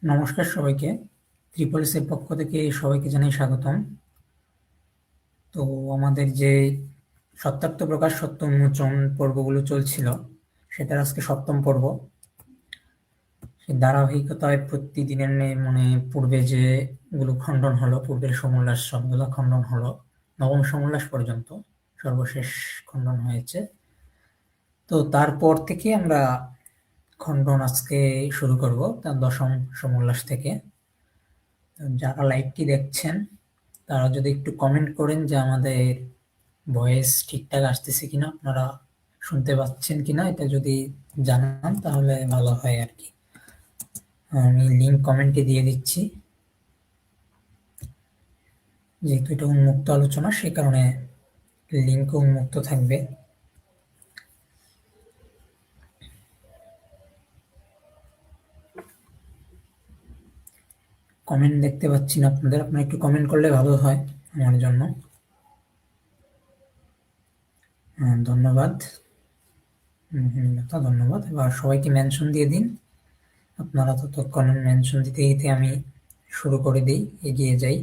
নমস্কার সবাইকে। ত্রিপলিসের পক্ষ থেকে সবাইকে জানাই স্বাগতম। তো আমাদের যে সত্যার্থ প্রকাশ সত্য উন্মোচন পর্বগুলো চলছিল, সেটার আজকে সপ্তম পর্ব। সেই ধারাবাহিকতায় প্রতিদিনের মানে পূর্বে যেগুলো খণ্ডন হলো, পূর্বের সমোল্লাস সবগুলো খণ্ডন হলো, নবম সমোল্লাস পর্যন্ত সর্বশেষ খণ্ডন হয়েছে। তো তারপর থেকে আমরা খণ্ডন আজকে শুরু করব, তার দশম সমোল্লাস থেকে। যারা লাইভটি দেখছেন তারা যদি একটু কমেন্ট করেন যে আমাদের ভয়েস ঠিকঠাক আসতেছে কিনা, আপনারা শুনতে পাচ্ছেন কিনা, এটা যদি জানান তাহলে ভালো হয় আর কি। আমি লিঙ্ক কমেন্টে দিয়ে দিচ্ছি, যেহেতু এটা উন্মুক্ত আলোচনা সে কারণে লিঙ্কও উন্মুক্ত থাকবে। কমেন্ট দেখতে পাচ্ছি না আপনারা একটু কমেন্ট করলে ভালো হয় আমার জন্য। ধন্যবাদ। ধন্যবাদ। এবার সবাইকে মেনশন দিয়ে দিন। আপনারা ততক্ষণ মেনশন দিতে দিতে আমি শুরু করে দিই, এগিয়ে যাই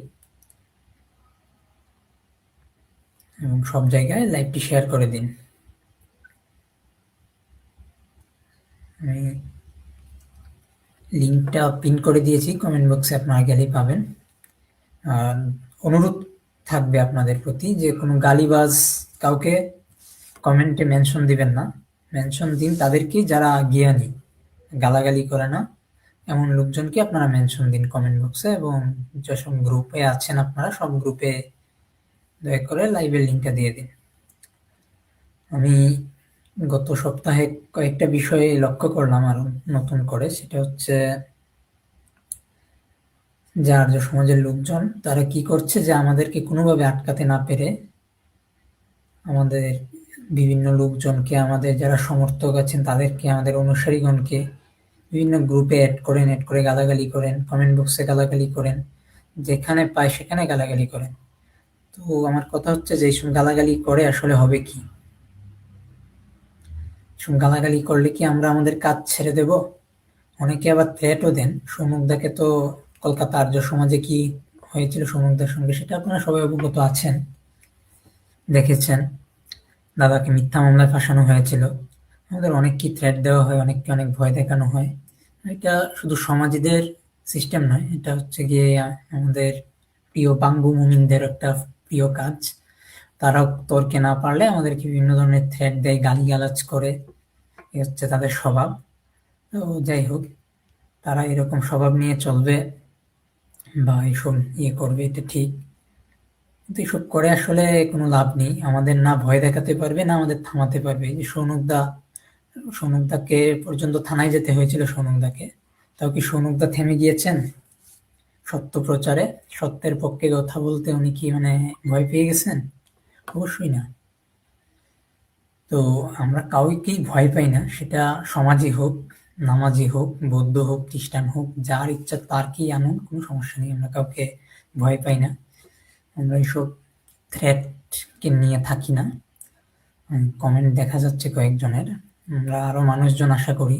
এবং সব জায়গায় লাইভটি শেয়ার করে দিন। আমি লিঙ্কটা পিন করে দিয়েছি কমেন্ট বক্সে, আপনারা গেলেই পাবেন। আর অনুরোধ থাকবে আপনাদের প্রতি যে কোনো গালিবাজ কাউকে কমেন্টে মেনশন দিবেন না। মেনশন দিন তাদেরকেই যারা জ্ঞানী, গালাগালি করে না এমন লোকজনকে আপনারা মেনশন দিন কমেন্ট বক্সে। এবং যেসব গ্রুপে আছেন আপনারা সব গ্রুপে দয়া করে লাইভের লিঙ্কটা দিয়ে দিন। আমি গত সপ্তাহে কয়েকটা বিষয়ে লক্ষ্য করলাম আরো নতুন করে, সেটা হচ্ছে যে আর্য সমাজের লোকজন তারা কি করছে, যে আমাদেরকে কোনোভাবে আটকাতে না পেরে আমাদের বিভিন্ন লোকজনকে, আমাদের যারা সমর্থক আছেন তাদেরকে, আমাদের অনুসারীগণকে বিভিন্ন গ্রুপে অ্যাড করে গালাগালি করেন, কমেন্ট বক্সে গালাগালি করেন, যেখানে পায় সেখানে গালাগালি করেন। তো আমার কথা হচ্ছে যে এইসব গালাগালি করে আসলে হবে কি? এইসব গালাগালি করলে কি আমরা আমাদের কাজ ছেড়ে দেব? অনেকে আবার থ্রেটও দেন। সৌমুখদাকে তো কলকাতা আর্য সমাজে কি হয়েছিল সৌমুখদার সঙ্গে সেটা আপনারা সবাই অবগত আছেন, দেখেছেন। দাদাকে মিথ্যা মামলায় ফাঁসানো হয়েছিল। আমাদের অনেক কি থ্রেট দেওয়া হয়, অনেককে অনেক ভয় দেখানো হয়। এটা শুধু সমাজীদের সিস্টেম নয়, এটা হচ্ছে গিয়ে আমাদের প্রিয় বাঙ্গু মুমিনদের একটা প্রিয় কাজ। তারাও তর্কে না পারলে আমাদেরকে বিভিন্ন ধরনের থ্রেট দেয়, গালিগালাজ করে। এ হচ্ছে তাদের স্বভাব। তো যাই হোক, তারা এরকম স্বভাব নিয়ে চলবে বা এসব করবে, এটা ঠিক। কিন্তু এসব করে আসলে কোনো লাভ নেই। আমাদের না ভয় দেখাতে পারবে, না আমাদের থামাতে পারবে। এই যে সৌনকদাকে পর্যন্ত থানায় যেতে হয়েছিল সৌনকদাকে, তাও কি সৌনকদা থেমে গিয়েছেন সত্য প্রচারে? সত্যের পক্ষে কথা বলতে উনি কি ভয় পেয়ে গেছেন? অবশ্যই না। তো আমরা কাউকেই ভয় পাই না, সেটা সমাজই হোক, নামাজি হোক, বৌদ্ধ হোক, খ্রিস্টান হোক, যার ইচ্ছা তার কি আনুন, কোনো সমস্যা নেই। আমরা কাউকে ভয় পাই না। আমরা এইসব থ্রেটকে নিয়ে থাকি না। কমেন্ট দেখা যাচ্ছে কয়েকজনের। আমরা আরো মানুষজন আশা করি,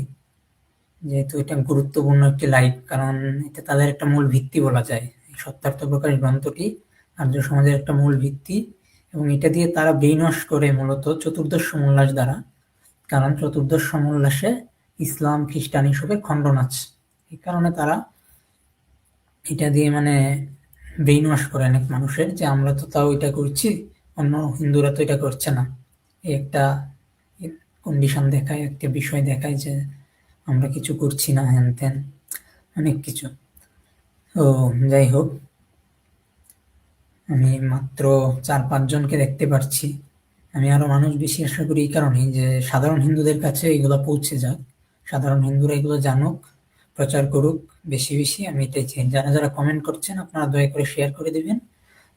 যেহেতু এটা গুরুত্বপূর্ণ একটি লাইভ, কারণ এটা তাদের একটা মূল ভিত্তি বলা যায়। সত্যার্থ প্রকাশ গ্রন্থটি আর্য সমাজের একটা মূল ভিত্তি, এবং এটা দিয়ে তারা ব্রেইন ওয়াশ করে মূলত চতুর্দশ সমোল্লাস দ্বারা। কারণ চতুর্দশ সমোল্লাসে ইসলাম, খ্রিস্টান এসবের খণ্ডন আছে। এই কারণে তারা এটা দিয়ে ব্রেইন ওয়াশ করে অনেক মানুষের, যে আমরা তো তাও এটা করছি, অন্য হিন্দুরা তো এটা করছে না। এই একটা কন্ডিশন দেখায়, একটা বিষয় দেখায় যে আমরা কিছু করছি না, হ্যান ত্যান অনেক কিছু। তো যাই হোক, আমি মাত্র 4-5 জনকে দেখতে পারছি। আমি আরো মানুষ বেশি আশা করি এই কারণেই যে সাধারণ হিন্দুদের কাছে এগুলো পৌঁছে যাক, সাধারণ হিন্দুরা এগুলো জানুক, প্রচার করুক বেশি বেশি। আমি এটাই চাই। যারা যারা কমেন্ট করছেন আপনারা দয়া করে শেয়ার করে দিবেন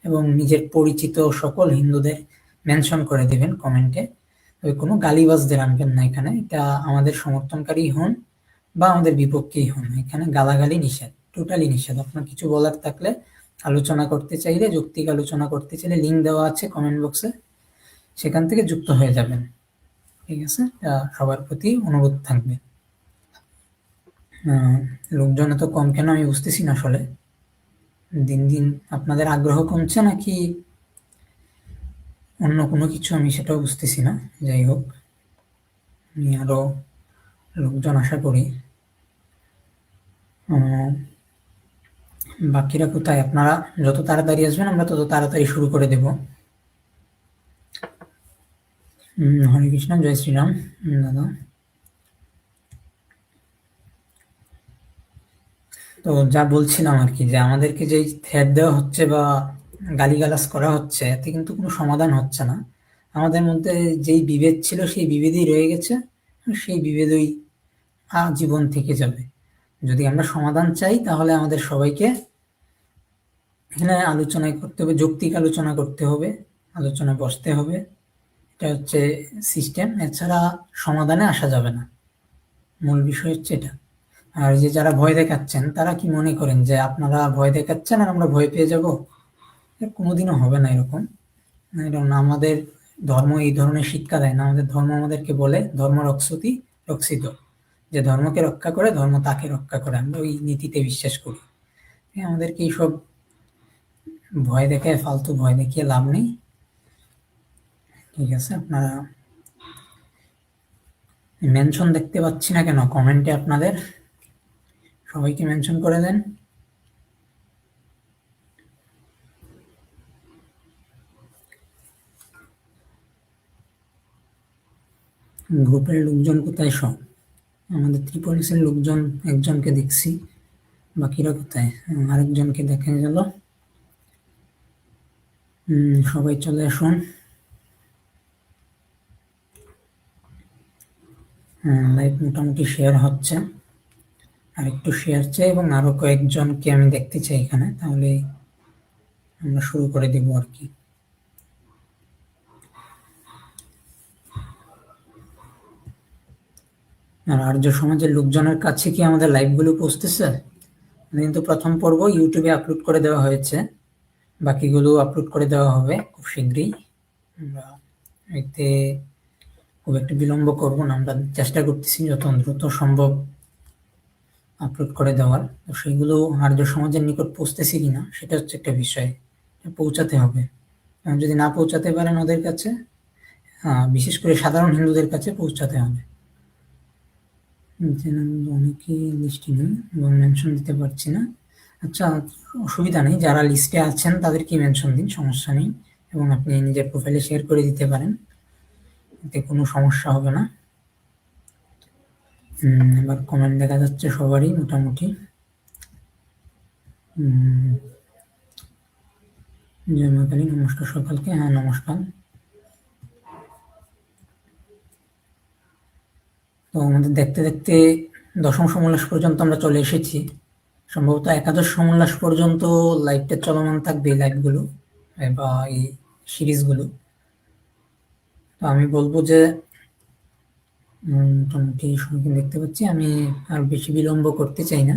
এবং নিজের পরিচিত সকল হিন্দুদের মেনশন করে দিবেন কমেন্টে। তবে কোনো গালিবাজদের আনবেন না এখানে। এটা আমাদের সমর্থনকারী হন বা আমাদের বিপক্ষেই হন, এখানে গালাগালি নিষেধ, টোটালি নিষেধ। আপনার কিছু বলার থাকলে, আলোচনা করতে চাইলে, যৌক্তিক আলোচনা করতে চাইলে লিঙ্ক দেওয়া আছে কমেন্ট বক্সে, সেখান থেকে যুক্ত হয়ে যাবেন। ঠিক আছে? সবার প্রতি অনুরোধ থাকবে। লোকজন এত কম কেন আমি বুঝতেছি না আসলে। দিন দিন আপনাদের আগ্রহ কমছে নাকি অন্য কোনো কিছু, আমি সেটাও বুঝতেছি না। যাই হোক, আমি আরো লোকজন আশা করি। বাকিরা কোথায়? আপনারা যত তাড়াতাড়ি আসবেন আমরা তত তাড়াতাড়ি শুরু করে দেব। হরে কৃষ্ণ, জয় শ্রীরাম। দাদা, তো যা বলছিলাম আর কি, যে আমাদেরকে যেই থ্রেট দেওয়া হচ্ছে বা গালিগালাজ করা হচ্ছে, এতে কিন্তু কোনো সমাধান হচ্ছে না। আমাদের মধ্যে যেই বিভেদ ছিল সেই বিভেদই রয়ে গেছে, সেই বিভেদই আজীবন থেকে যাবে। যদি আমরা সমাধান চাই তাহলে আমাদের সবাইকে এখানে আলোচনায় করতে হবে, যৌক্তিক আলোচনা করতে হবে, আলোচনায় বসতে হবে। এটা হচ্ছে সিস্টেম, এছাড়া সমাধানে আসা যাবে না। মূল বিষয় হচ্ছে এটা। আর যে যারা ভয় দেখাচ্ছেন তারা কি মনে করেন যে আপনারা ভয় দেখাচ্ছেন আর আমরা ভয় পেয়ে যাব? কোনোদিনও হবে না এরকম। এরকম আমাদের ধর্ম এই ধরনের শিক্ষা দেয় না। আমাদের ধর্ম আমাদেরকে বলে ধর্ম রক্ষতি রক্ষিত, যে ধর্মকে রক্ষা করে ধর্ম তাকে রক্ষা করে। আমরা ওই নীতিতে বিশ্বাস করি। আমাদেরকে এইসব ভয় দেখায়, ফালতু ভয় দেখিয়ে লাভ নেই। ঠিক আছে, আপনারা মেনশন দেখতে পাচ্ছি না কেন কমেন্টে? আপনাদের সবাইকে মেনশন করে দেন। গ্রুপের লোকজন কোথায়? সব আমাদের ত্রিপলিসের লোকজন একজনকে দেখছি, বাকিরা কোথায়? আরেকজনকে দেখা গেল। সবাই চলে আসুন। লাইভ মোটামুটি শেয়ার হচ্ছে, আর একটু শেয়ার চাই এবং আরো কয়েকজনকে আমি দেখতে চাই এখানে, তাহলে আমরা শুরু করে দেব আর কি। আর আর্য সমাজের লোকজনের কাছে কি আমাদের লাইভগুলো পৌঁছতেছে? কিন্তু প্রথম পর্ব ইউটিউবে আপলোড করে দেওয়া হয়েছে, বাকিগুলো আপলোড করে দেওয়া হবে খুব শীঘ্রই। আমরা এতে খুব একটা বিলম্ব করব না, আমরা চেষ্টা করতেছি যত দ্রুত সম্ভব আপলোড করে দেওয়ার। তো সেগুলো আর্য সমাজের নিকট পৌঁছতেছে কিনা সেটা হচ্ছে একটা বিষয়, পৌঁছাতে হবে। যদি না পৌঁছাতে পারেন ওদের কাছে, বিশেষ করে সাধারণ হিন্দুদের কাছে পৌঁছাতে হবে। অনেকেই লিস্টে নেই এবং মেনশন দিতে পারছি না। আচ্ছা, অসুবিধা নেই, যারা লিস্টে আছেন তাদেরকে মেনশন দিন, সমস্যা নেই। এবং আপনি নিজের প্রোফাইলে শেয়ার করে দিতে পারেন, এতে কোনো সমস্যা হবে না। এবার কমেন্ট দেখা যাচ্ছে সবারই মোটামুটি। জয় মা কালী, নমস্কার সকালকে। হ্যাঁ, নমস্কার। তো আমাদের দেখতে দেখতে দশম সমোল্লাস পর্যন্ত আমরা চলে এসেছি। সম্ভবত একাদশ সমোল্লাস পর্যন্ত লাইভটা চলমান থাকবে, এই লাইভগুলো বা এই সিরিজগুলো। তো আমি বলবো যে মোটামুটি সবাইকে দেখতে পাচ্ছি, আমি আর বেশি বিলম্ব করতে চাই না।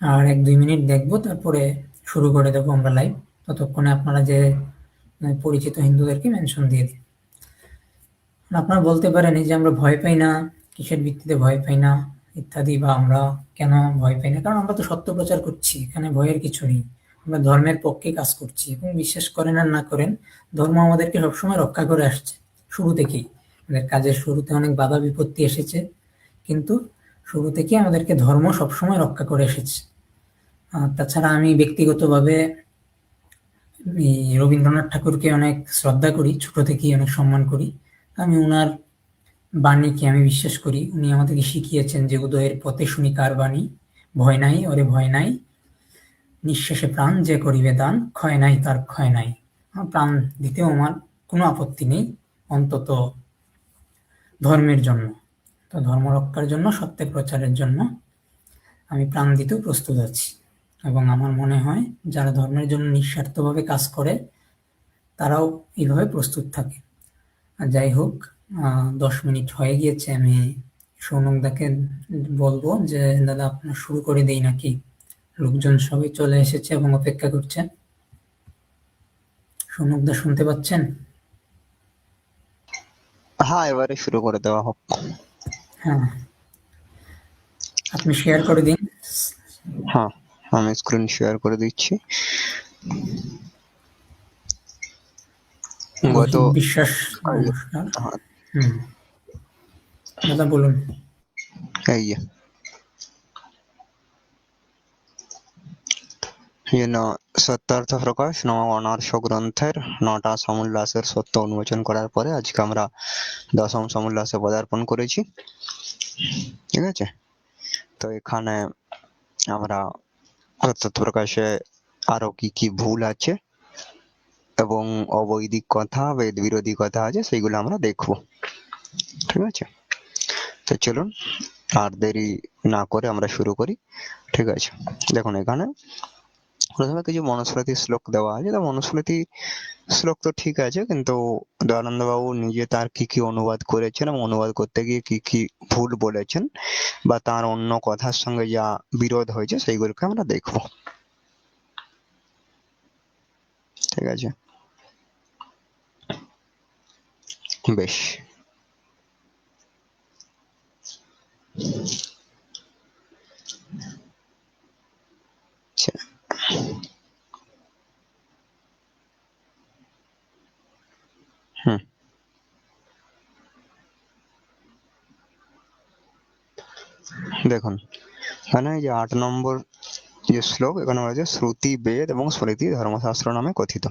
আর 1-2 মিনিট দেখবো, তারপরে শুরু করে দেবো আমরা লাইভ। ততক্ষণে আপনারা যে পরিচিত হিন্দুদেরকে মেনশন দিয়ে দিন। আপনারা বলতে পারেন এই যে আমরা ভয় পাই না, কিসের ভিত্তিতে ভয় পাই না ইত্যাদি, বা আমরা কেন ভয় পাই না? কারণ আমরা তো সত্য প্রচার করছি, এখানে ভয়ের কিছু নেই। আমরা ধর্মের পক্ষে কাজ করছি, এবং বিশ্বাস করেন আর না করেন, ধর্ম আমাদেরকে সবসময় রক্ষা করে আসছে শুরু থেকেই। আমাদের কাজের শুরুতে অনেক বাধা বিপত্তি এসেছে, কিন্তু শুরু থেকে আমাদেরকে ধর্ম সবসময় রক্ষা করে এসেছে। তাছাড়া আমি ব্যক্তিগতভাবে রবীন্দ্রনাথ ঠাকুরকে অনেক শ্রদ্ধা করি, ছোট থেকেই অনেক সম্মান করি। আমি ওনার বাণীকে আমি বিশ্বাস করি। উনি আমাদেরকে শিখিয়েছেন যে উদয়ের পথে শুনি কার বাণী, ভয় নাই ওরে ভয় নাই, নিঃশেষে প্রাণ যে করিবে দান, ক্ষয় নাই তার ক্ষয় নাই। প্রাণ দিতেও আমার কোনো আপত্তি নেই, অন্তত ধর্মের জন্য। তো ধর্ম রক্ষার জন্য, সত্যের প্রচারের জন্য আমি প্রাণ দিতেও প্রস্তুত আছি। এবং আমার মনে হয় যারা ধর্মের জন্য নিঃস্বার্থভাবে কাজ করে তারাও এইভাবে প্রস্তুত থাকে। যাই হোক, 10 মিনিট হয়ে গিয়েছে। আমি সৌনকদাকে বলবো যে দাদা আপনার শুরু করে দেই নাকি? লোকজন সবাই চলে এসেছে এবং অপেক্ষা করছে। সৌনকদা শুনতে পাচ্ছেন? হ্যাঁ, এবারে শুরু করে দেওয়া হোক। হ্যাঁ, আপনি শেয়ার করে দিন। হ্যাঁ, আমি স্ক্রিন শেয়ার করে দিচ্ছি। গত রহিম বিশ্বাস, নমস্কার। দাদা বলুন। এই যে সত্যার্থ প্রকাশ নবম অনার্স গ্রন্থের 9টা সমুল্লাসের সত্য উন্মোচন করার পরে আজকে আমরা 10ম সমুল্লাসে পদার্পণ করেছি। ঠিক আছে, তো এখানে আমরা সত্যার্থ প্রকাশে আরো কি কি ভুল আছে এবং অবৈদিক কথা, বেদ বিরোধী কথা আছে, সেইগুলো আমরা দেখব। ঠিক আছে, তো চলুন আর দেরি না করে আমরা শুরু করি। ঠিক আছে, দেখুন এখানে প্রথমে কিছু মনুস্মৃতি শ্লোক দেওয়া আছে। তো মনুস্মৃতি শ্লোক তো ঠিক আছে, কিন্তু দয়ানন্দ বাবু নিজে তার কি কি অনুবাদ করেছেন এবং অনুবাদ করতে গিয়ে কি কি ভুল বলেছেন বা তার অন্য কথার সঙ্গে যা বিরোধ হয়েছে সেইগুলোকে আমরা দেখব। ঠিক আছে, বেশ। আচ্ছা, দেখুন এখানে যে 8 নম্বর যে শ্লোক, এখানে বলেছে শ্রুতি বেদ এবং স্মৃতি ধর্মশাস্ত্র নামে কথিত।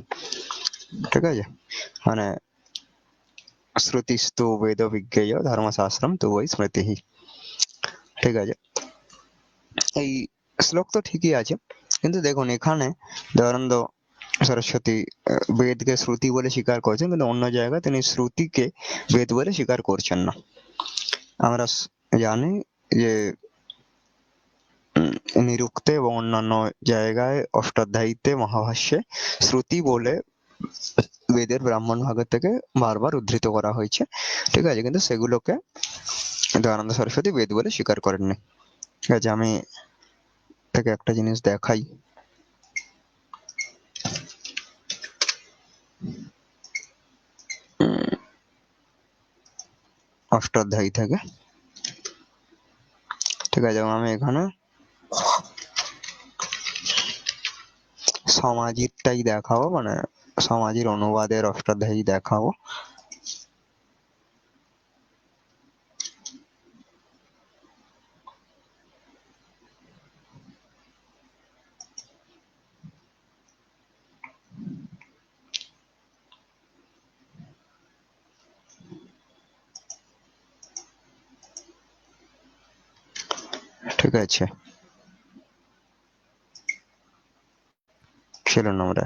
ঠিক আছে, মানে শ্রুতিস্তু বেদ বিজ্ঞেয় ধর্মশাস্ত্রম তু বৈ স্মৃতি। ঠিক আছে, এই শ্লোক তো ঠিকই আছে, কিন্তু দেখুন এখানে দয়ানন্দ সরস্বতী বেদকে শ্রুতি বলে স্বীকার করছেন, কিন্তু অন্য জায়গায় তিনি শ্রুতিকে বেদ বলে স্বীকার করছেন না। আমরা জানি যে নিরুক্তে এবং অন্যান্য জায়গায় অষ্টাধ্যায়ীতে মহাভাষ্যে শ্রুতি বলে বেদের ব্রাহ্মণ ভাগের থেকে বারবার উদ্ধৃত করা হয়েছে। ঠিক আছে, কিন্তু সেগুলোকে দয়ানন্দ সরস্বতী বেদ বলে স্বীকার করেননি। ঠিক আছে, আমি থেকে একটা জিনিস দেখাই। অষ্টাধ্যায়ী থেকে। ঠিক আছে, আমি এখানে সমাজিরটাই দেখাবো, মানে সমাজির অনুবাদের অষ্টাধ্যায়ী দেখাবো। ঠিক আছে, চলুন আমরা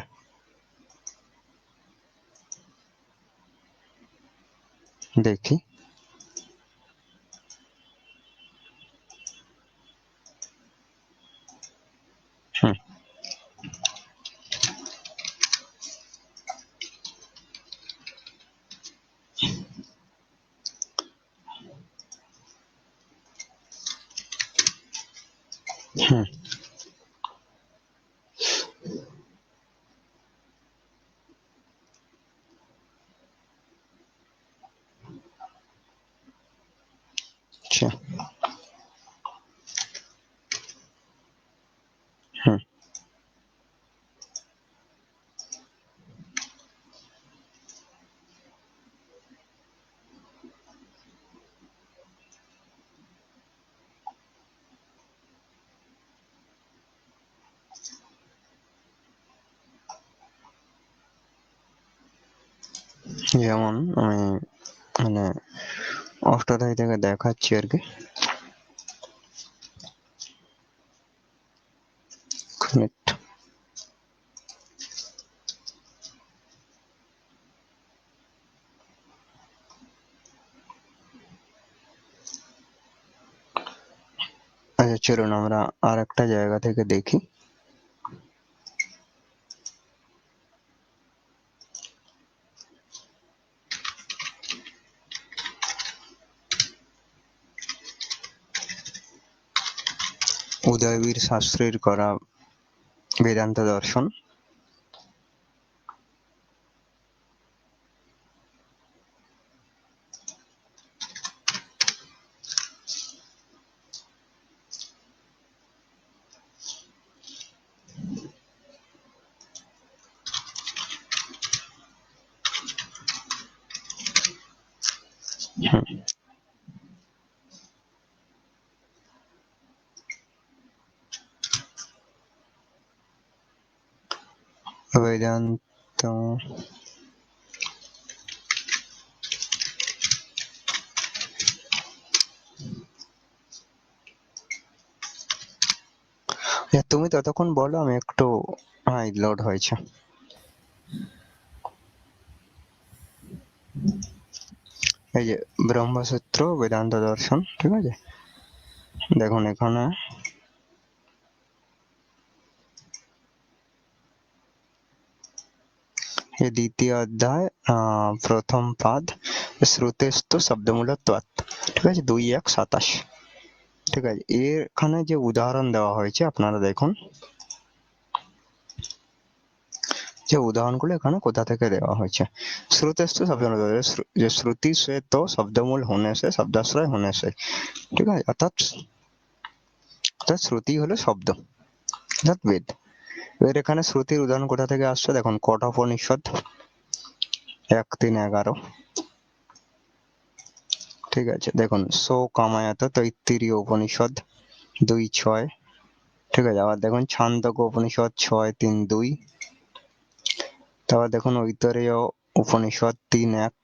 দেখি। হুম, হুম, আচ্ছা, হুম, যেমন আমি মানে অষ্টাধ্যায়ী থেকে দেখাচ্ছি আর কি। আচ্ছা, চলুন আমরা আর একটা জায়গা থেকে দেখি। উদয়বীর শাস্ত্রীর করা বেদান্ত দর্শন। বেদান্ত তুমি ততক্ষণ বলো, আমি একটু, হ্যাঁ লোড হয়েছে। এই যে ব্রহ্মসূত্র বেদান্ত দর্শন, ঠিক আছে। দেখুন এখানে এই দ্বিতীয় অধ্যায় প্রথম পাদ শ্রুতেস্তু শব্দমূলত্বাৎ, ঠিক আছে, 2:1-27, ঠিক আছে। এখানে যে উদাহরণ দেওয়া হয়েছে আপনারা দেখুন, যে উদাহরণগুলো এখানে কোথা থেকে দেওয়া হয়েছে। শ্রুতেস্তু শব্দমূল, যে শ্রুতি সে তো শব্দমূল होने से शब्दाश्रय होने से, ঠিক আছে, অর্থাৎ শ্রুতি হলো শব্দ, অর্থাৎ বেদ। এর এখানে শ্রুতির উদাহরণ কোথা থেকে আসছে দেখুন, কঠোপনিষদ 1:3-11, ঠিক আছে। দেখুন সো কামায়াত তৈত্তিরীয় উপনিষদ 2:6, ঠিক আছে। আবার দেখুন ছান্দোক্য উপনিষদ 6:3-2, তারপর দেখুন ঐতরেয় উপনিষদ 3:1,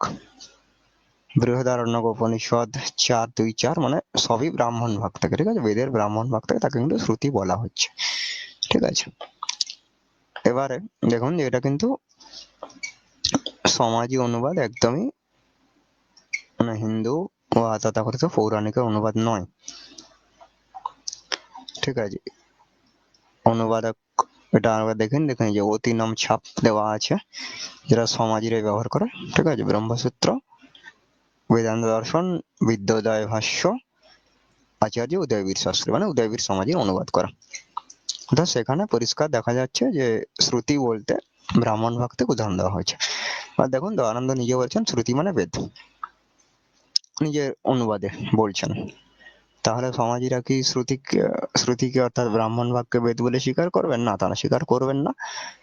বৃহদারণ্যক উপনিষদ 4:2-4, মানে সবই ব্রাহ্মণ ভাগ থেকে, ঠিক আছে, বেদের ব্রাহ্মণ ভাগ থেকে, তাকে কিন্তু শ্রুতি বলা হচ্ছে, ঠিক আছে। এবারে দেখুন যে এটা কিন্তু সমাজী অনুবাদ, একদমই মানে হিন্দু ও তথাকথিত পৌরাণিকের অনুবাদ নয়, ঠিক আছে। অনুবাদক এটা আমরা দেখেন যে অতিনম ছাপ দেওয়া আছে, যেটা সমাজীরাই ব্যবহার করে, ঠিক আছে। ব্রহ্মসূত্র, বেদান্ত দর্শন, বিদ্যোদয় ভাষ্য, আচার্য উদয়বীর শাস্ত্রী, মানে উদয়বীর সমাজীর অনুবাদ করা। অর্থাৎ সেখানে পরিষ্কার দেখা যাচ্ছে যে শ্রুতি বলতে ব্রাহ্মণ ভাগ থেকে উদাহরণ দেওয়া হয়েছে। আর দেখুন দয়ানন্দ নিজে বলছেন শ্রুতি মানে বেদ, নিজের অনুবাদে বলছেন। তাহলে সমাজীরা কি শ্রুতিকে অর্থাৎ ব্রাহ্মণ ভাগকে বেদ বলে স্বীকার করবেন? না, তারা স্বীকার করবেন না,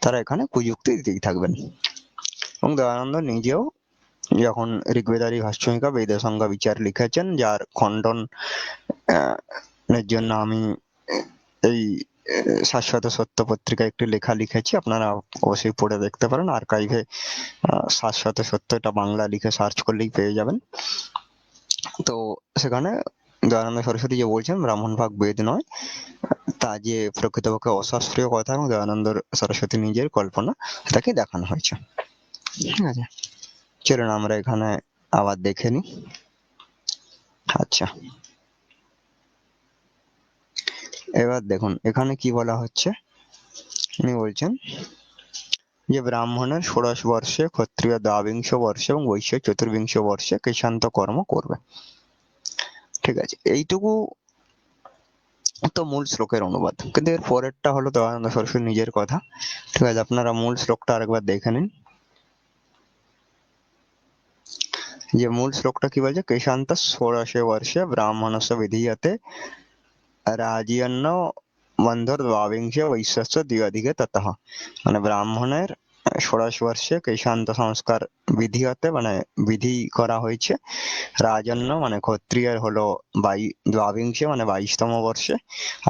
তারা এখানে কুযুক্তি দিতেই থাকবেন। এবং দয়ানন্দ নিজেও যখন ঋগ্বেদারি ভাষ্যমিকা বেদ সংজ্ঞা বিচার লিখেছেন, যার খণ্ডন এর জন্য আমি এই শাশ্বত সত্য পত্রিকায় একটি লেখা লিখেছি, আপনারা অবশ্যই পড়ে দেখতে পারেন। আর্কাইভে শাশ্বত সত্য এটা বাংলা লিখে সার্চ করলেই পেয়ে যাবেন। তো সেখানে দয়ানন্দ সরস্বতী যে বলছেন ব্রাহ্মণ ভাগ বেদ নয়, তা যে প্রকৃতপক্ষে অশাস্ত্রীয় কথা এবং দয়ানন্দ সরস্বতী নিজের কল্পনা, সেটাকে দেখানো হয়েছে, ঠিক আছে। চলুন আমরা এখানে আবার দেখে নিই। আচ্ছা, এবার দেখুন এখানে কি বলা হচ্ছে। উনি বলছেন যে ব্রাহ্মণের 16 বর্ষে, ক্ষত্রিয় 12 বর্ষে এবং বৈশ্য 24 বর্ষে কৃষান্ত কর্ম করবে, ঠিক আছে। এইটুকু তো মূল শ্লোকের অনুবাদ, কিন্তু এর পরেরটা হলো দয়ানন্দ সরস্বতী নিজের কথা, ঠিক আছে। আপনারা মূল শ্লোকটা আরেকবার দেখে নিন, যে মূল শ্লোকটা কি বলছে, কৃষান্ত 16 বর্ষে ব্রাহ্মণস্য বিধীয়তে রাজিয়ান্ন বন্ধুর 12 বৈশ্যস্য দ্বিঅধিকে ততঃ, মানে ব্রাহ্মণের 16 বর্ষে কৃষান্ত সংস্কার বিধি মানে বিধি করা হয়েছে, রাজন্য মানে ক্ষত্রিয়ের হলো 12 মানে 22তম বর্ষে,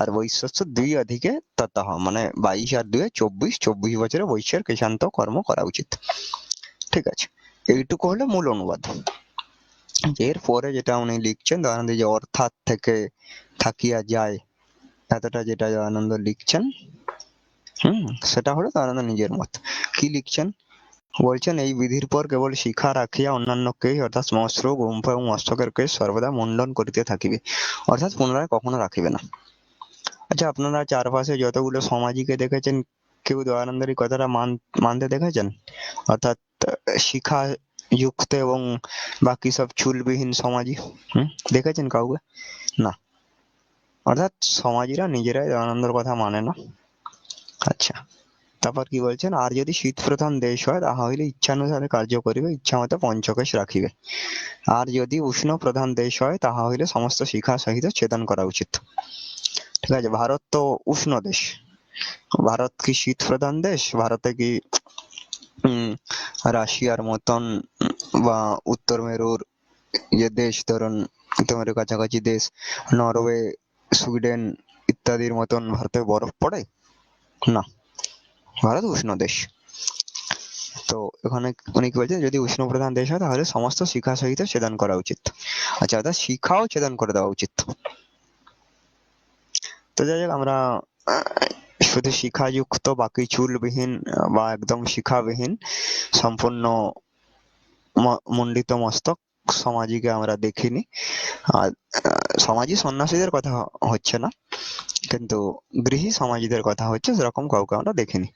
আর বৈশ্যস্য 2 ততঃ মানে 22 আর 2 24 বছরে বৈশ্যের কৃষান্ত কর্ম করা উচিত, ঠিক আছে। এইটুকু হলো মূল অনুবাদ। এর পরে যেটা উনি লিখছেন দয়ানন্দ, যে অর্থাৎ থেকে থাকিয়া যায়, এতটা যেটা দয়ানন্দ লিখছেন, সেটা হলো দয়ানন্দ নিজের মত। কি লিখছেন বলছেন, এই বিধির পর কেবল শিখা রাখিয়া অন্যান্য কেশ, অর্থাৎ মস্ত্র, গুম্ফ এবং মস্তকের কেশ সর্বদা মুন্ডন করিতে থাকিবে, অর্থাৎ পুনরায় কখনো রাখিবে না। আচ্ছা, আপনারা চারপাশে যতগুলো সমাজীকে দেখেছেন, কেউ দয়ানন্দের এই কথাটা মানতে দেখেছেন? অর্থাৎ শিখা যুক্ত এবং বাকি সব চুলবিহীন সমাজী দেখেছেন কাউকে? না। অর্থাৎ সমাজীরা নিজেরাই দয়ানন্দের কথা মানে না। আচ্ছা, তারপর কি বলছেন, আর যদি শীত প্রধান দেশ হয় তাহা হইলে ইচ্ছানুসারে কার্য করিবে, ইচ্ছা মতো পঞ্চকেশ রাখিবে। আর যদি উষ্ণ প্রধান দেশ হয় তাহা হইলে সমস্ত শিখা সহিত ছেদন করা উচিত, ঠিক আছে। ভারত তো উষ্ণ দেশ, ভারত কি শীত প্রধান দেশ? ভারতে কি রাশিয়ার মতন বা উত্তর মেরুর যে দেশ, ধরুন উত্তর মেরুর কাছাকাছি দেশ নরওয়ে, সুইডেন ইত্যাদির মতন ভারতে বরফ পড়ে? না, ভারত উষ্ণ দেশ। তো এখানে উনি কি বলছেন, যদি উষ্ণ প্রধান দেশ হয় তাহলে সমস্ত শিখা সহিত ছেদন করা উচিত। আচ্ছা, অর্থাৎ শিখাও ছেদন করে দেওয়া উচিত। তো যাই হোক, আমরা শুধু শিখাযুক্ত বাকি চুলবিহীন বা একদম শিখাবিহীন সম্পূর্ণ মণ্ডিত মস্তক সমাজিকে আমরা দেখিনি। আর সমাজি সন্ন্যাসীদের কথা হচ্ছে না, কিন্তু গৃহী সমাজীদের কথা হচ্ছে, সেরকম কাউকে আমরা দেখিনি।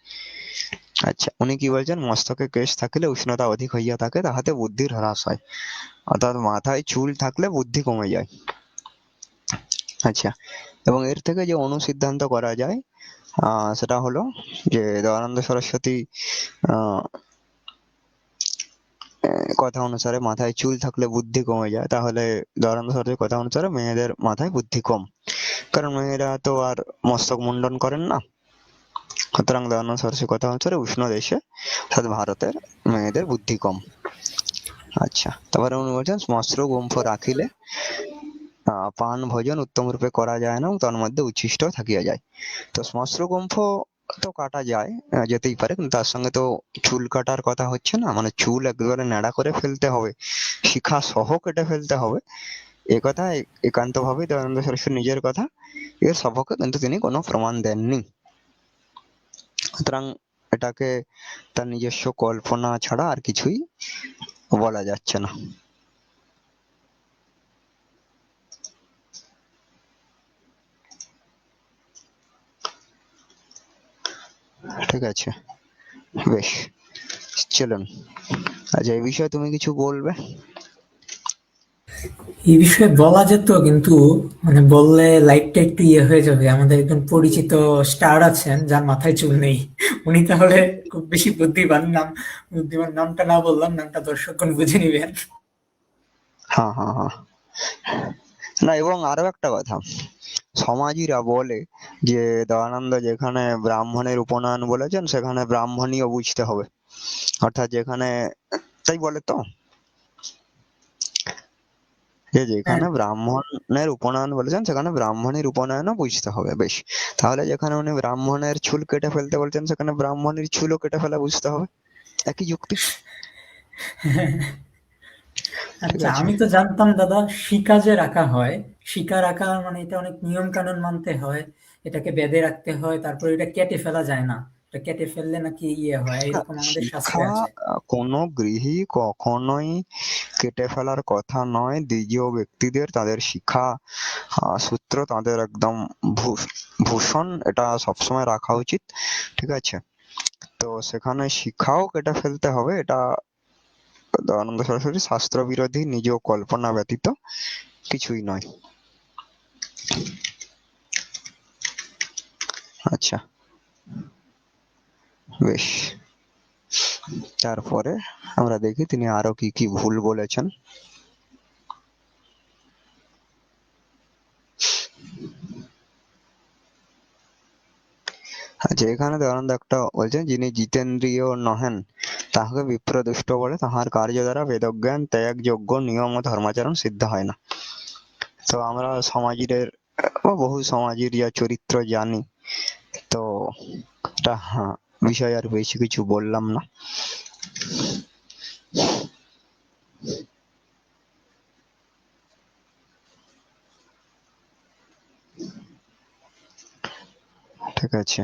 আচ্ছা, উনি কি বলছেন, মস্তকে কেশ থাকিলে উষ্ণতা অধিক হইয়া থাকে, তাহাতে বুদ্ধির হ্রাস হয়। অর্থাৎ মাথায় চুল থাকলে বুদ্ধি কমে যায়। আচ্ছা, এবং এর থেকে যে অনুসিদ্ধান্ত করা যায় সেটা হলো যে দয়ানন্দ সরস্বতী কথা অনুসারে মাথায় চুল থাকলে বুদ্ধি কমে যায়, তাহলে দয়ানন্দ সরস্বতীর কথা অনুসারে মেয়েদের মাথায় বুদ্ধি কম, কারণ মেয়েরা তো আর মস্তক মুন্ডন করেন না। সুতরাং দয়ানন্দ সরস্বতীর কথা অনুসারে উষ্ণ দেশে অর্থাৎ ভারতের মেয়েদের বুদ্ধি কম। আচ্ছা, তারপরে উনি বলছেন, শ্মশ্রু গুম্ফ রাখিলে পান ভোজন উত্তম রূপে করা যায় না, তার মধ্যে উচ্ছিষ্ট থাকিয়া যায়। তো শ্মশ্রু গুম্ফ তো কাটা যায়, যেতেই পারে, কিন্তু তার সঙ্গে তো চুল কাটার কথা হচ্ছে না, মানে চুল একেবারে ন্যাড়া করে ফেলতে হবে, শিখা সহ কেটে ফেলতে হবে, এ কথা একান্ত ভাবে দয়ানন্দ সরস্বতী নিজের কথা, এর সপক্ষে কিন্তু তিনি কোনো প্রমাণ দেননি। সুতরাং এটাকে তার নিজস্ব কল্পনা ছাড়া আর কিছুই বলা যাচ্ছে না। ঠিক আছে, বেশ, চলুন। আচ্ছা, এই বিষয়ে তুমি কিছু বলবে? এই বিষয়ে বলা যেত, কিন্তু মানে বললে লাইফটা একটু হয়ে যাবে। আমাদের একজন পরিচিত স্টার আছেন যার মাথায় চুল নেই, উনি তাহলে খুব বেশি বুদ্ধিমান নামটা না বললাম, নামটা দর্শকগণ বুঝে নিবেন। হ্যাঁ, হ্যাঁ, হ্যাঁ। না, এবং আরো একটা কথা, সমাজিরা বলে যে দয়ানন্দ যেখানে ব্রাহ্মণের উপনয়ন বলেছেন সেখানে ব্রাহ্মণীও বুঝতে হবে, অর্থাৎ যেখানে, তাই বলে তো, যে হ্যাঁ, যেখানে ব্রাহ্মণের উপনয়ন বলেছেন সেখানে ব্রাহ্মণীর উপনয়নও বুঝতে হবে। বেশ, তাহলে যেখানে উনি ব্রাহ্মণের চুল কেটে ফেলতে বলছেন সেখানে ব্রাহ্মণীর চুলও কেটে ফেলা বুঝতে হবে, একই যুক্তি। ঠিক আচ্ছা, আছে। আমি তো জানতাম দাদা শিকা যে রাখা হয়, শিকা রাখা মানে এটা অনেক নিয়ম কানুন মানতে হয়, এটাকে বেঁধে রাখতে হয়, তারপর এটা কেটে ফেলা যায় না, এটা কেটে ফেললে নাকি হয়, না, এরকম আমাদের শাস্ত্রে শিখা আছে। কোনো গৃহী কখনোই কেটে ফেলার কথা নয়। দ্বিতীয় ব্যক্তিদের তাদের শিখা সূত্র, তাদের একদম ভূষণ, এটা সবসময় রাখা উচিত। ঠিক আছে, তো সেখানে শিখাও কেটে ফেলতে হবে, এটা দয়ানন্দ সরস্বতী শাস্ত্র বিরোধী, নিজ কল্পনা ব্যতীত কিছুই নয়। আচ্ছা, বেশ, তারপরে আমরা দেখি তিনি আরো কি কি ভুল বলেছেন। আচ্ছা, এখানে দয়ানন্দ একটা বলছেন, যিনি জিতেন্দ্রিয় নহেন তাহাকে বিপ্রদুষ্ট বলে, তাহার কার্য দ্বারা বেদজ্ঞান ত্যাগ যোগ্য নিয়ম ও ধর্মাচরণ সিদ্ধ হয় না। তো আমরা সমাজের বহু সমাজের চরিত্র জানি, তো এটা বিষয় আর বেশি কিছু বললাম না। ঠিক আছে,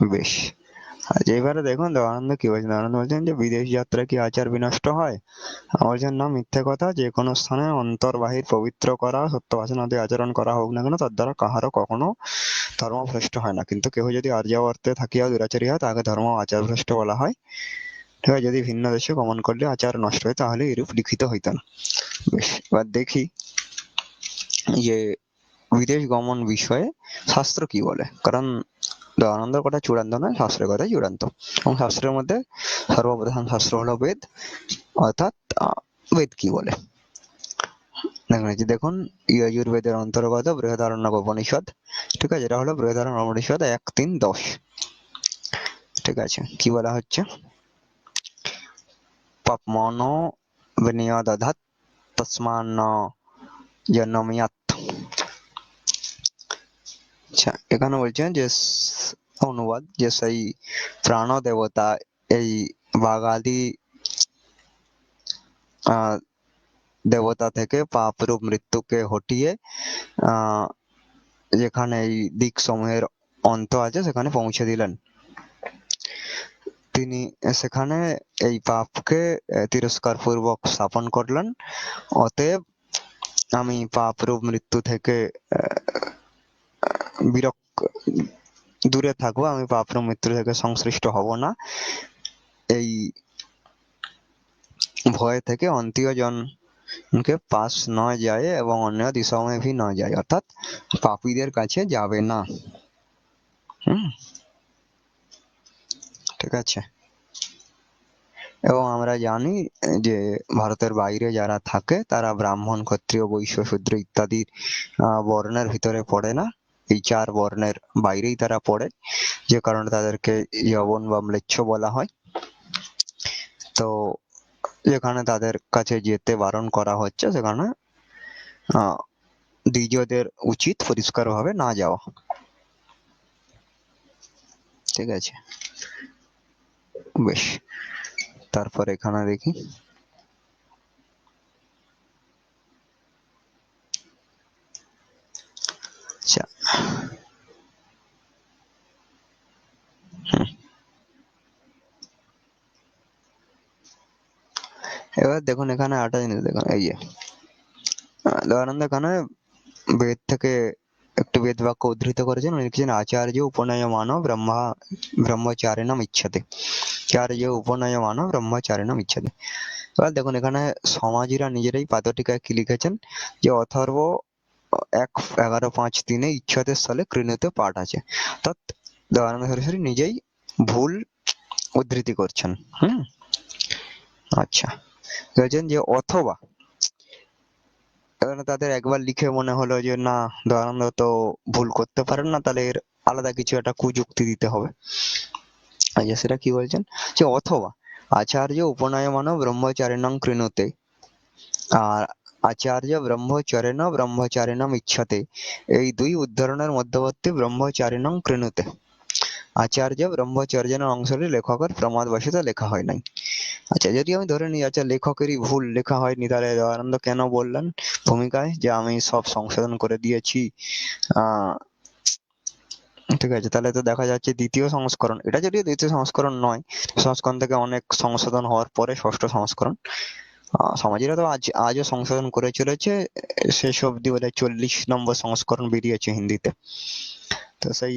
বেশ। আচ্ছা, এবারে দেখুন দয়ানন্দ কি বলছেন। দয়ানন্দ বলছেন যে বিদেশ যাত্রা কি আচার বিনষ্ট হয়? বলছেন না, মিথ্যে কথা। যে কোনো স্থানে অন্তর্বাহির পবিত্র করা, সত্য ভাষণাদি আচরণ করা হোক না কেন, তার দ্বারা কাহারও কখনো ধর্মভ্রষ্ট হয় না। কিন্তু কেহ যদি আর্যাবর্তে থাকিয়া দুরাচারী হয়, তাহাকে ধর্ম আচার ভ্রষ্ট বলা হয়। ঠিক আছে, যদি ভিন্ন দেশে গমন করলে আচার নষ্ট হয়, তাহলে এরূপ লিখিত হইত না। বেশ, এবার দেখি যে বিদেশ গমন বিষয়ে শাস্ত্র কি বলে, কারণ দয়ানন্দের কথা চূড়ান্ত নয়, শাস্ত্রের কথাই চূড়ান্ত, এবং শাস্ত্রের মধ্যে সর্বপ্রধান শাস্ত্র হলো বেদ, অর্থাৎ বেদ কি বলে। দেখুন, যজুর্বেদের অন্তর্গত বৃহদারণ্যক উপনিষদ। ঠিক আছে, এটা হলো বৃহদারণ্যক উপনিষদ 1, 3, 10। ঠিক আছে, কি বলা হচ্ছে, পাপমনো বিনিয়োদধাত তস্মান্ন জন্ময়াত। আচ্ছা, এখানে বলছেন যে অনুবাদ যে সেই প্রাণ দেবতা এই বাগাদি দেবতা থেকে পাপরূপ মৃত্যুকে হটিয়ে যেখানে এই দিক সমূহের অন্ত আছে সেখানে পৌঁছে দিলেন। তিনি সেখানে এই পাপকে তিরস্কার পূর্বক স্থাপন করলেন। অতএব আমি পাপরূপ মৃত্যু থেকে দূরে থাকবো, আমি পাপরূপ মৃত্যু থেকে সংশ্লিষ্ট হব না। এই ভয় থেকে অন্তীয় জনকে পাশ ন যায় এবং অন্য দিশামে ভি ন যায়, অর্থাৎ পাপীদের কাছে যাবে না। ঠিক আছে। এবং আমরা জানি যে ভারতের বাইরে যারা থাকে তারা ব্রাহ্মণ, ক্ষত্রিয়, বৈশ্য, শূদ্র ইত্যাদি বর্ণের ভিতরে পড়ে না। এই 4 বর্ণের বাইরেই তারা পড়ে, যে কারণে তাদেরকে যবন বা ম্লেচ্ছ বলা হয়। তো যেখানে তাদের কাছে যেতে বারণ করা হচ্ছে সেখানে দ্বিজদের উচিত পরিষ্কারভাবে না যাওয়া। ঠিক আছে, বেশ। তারপর এখানে দেখি আচ্ছা এবার দেখুন এখানে আরেকটা জিনিস দেখুন, এই যে দয়ানন্দ এখানে বেদ থেকে একটু বেদ বাক্য উদ্ধৃত করেছেন। উনি লিখছেন আচার্য উপনয়মানো ব্রহ্মচারিণাম ইচ্ছতে, আচার্য উপনয়মানো ব্রহ্মচারিণাম ইচ্ছতে। এবার দেখুন এখানে সমাজীরা নিজেরাই পাদটিকায় কি লিখেছেন যে অথর্ব 1:11-5 ইচ্ছতের স্থলে কৃণুতে পাঠ আছে, অর্থাৎ দয়ানন্দ সরস্বতী নিজেই ভুল উদ্ধৃতি করছেন। আচ্ছা, বলছেন যে অথবা, এখানে তাদের একবার লিখে মনে হলো যে না, দয়ানন্দ তো ভুল করতে পারেন না, তাহলে এর আলাদা কিছু একটা কুযুক্তি দিতে হবে। আচ্ছা, সেটা কি বলছেন যে অথবা আচার্য উপনয়মানো ব্রহ্মচারিণং কৃণুতে, আর আচার্য ব্রহ্মচারিণম ইচ্ছতে, এই দুই উদ্ধরণের মধ্যবর্তী ব্রহ্মচারিণং কৃণুতে। আচার্য ব্রহ্মচর্যের অংশটি লেখকের প্রমাদবশত লেখা হয় নাই। আচ্ছা, যদি আমি ধরে নিই আচ্ছা লেখকেরই ভুল, লেখা হয়নি, তাহলে দয়ানন্দ কেন বললেন ভূমিকায় যে আমি সব সংশোধন করে দিয়েছি? ঠিক আছে, তাহলে তো দেখা যাচ্ছে দ্বিতীয় সংস্করণ, এটা যদিও দ্বিতীয় সংস্করণ নয়, সংস্করণ থেকে অনেক সংশোধন হওয়ার পরে ষষ্ঠ সংস্করণ। সমাজীরা তো আজও সংশোধন করে চলেছে, শেষ অব্দি বলে 40 নম্বর সংস্করণ বেরিয়েছে হিন্দিতে। তো সেই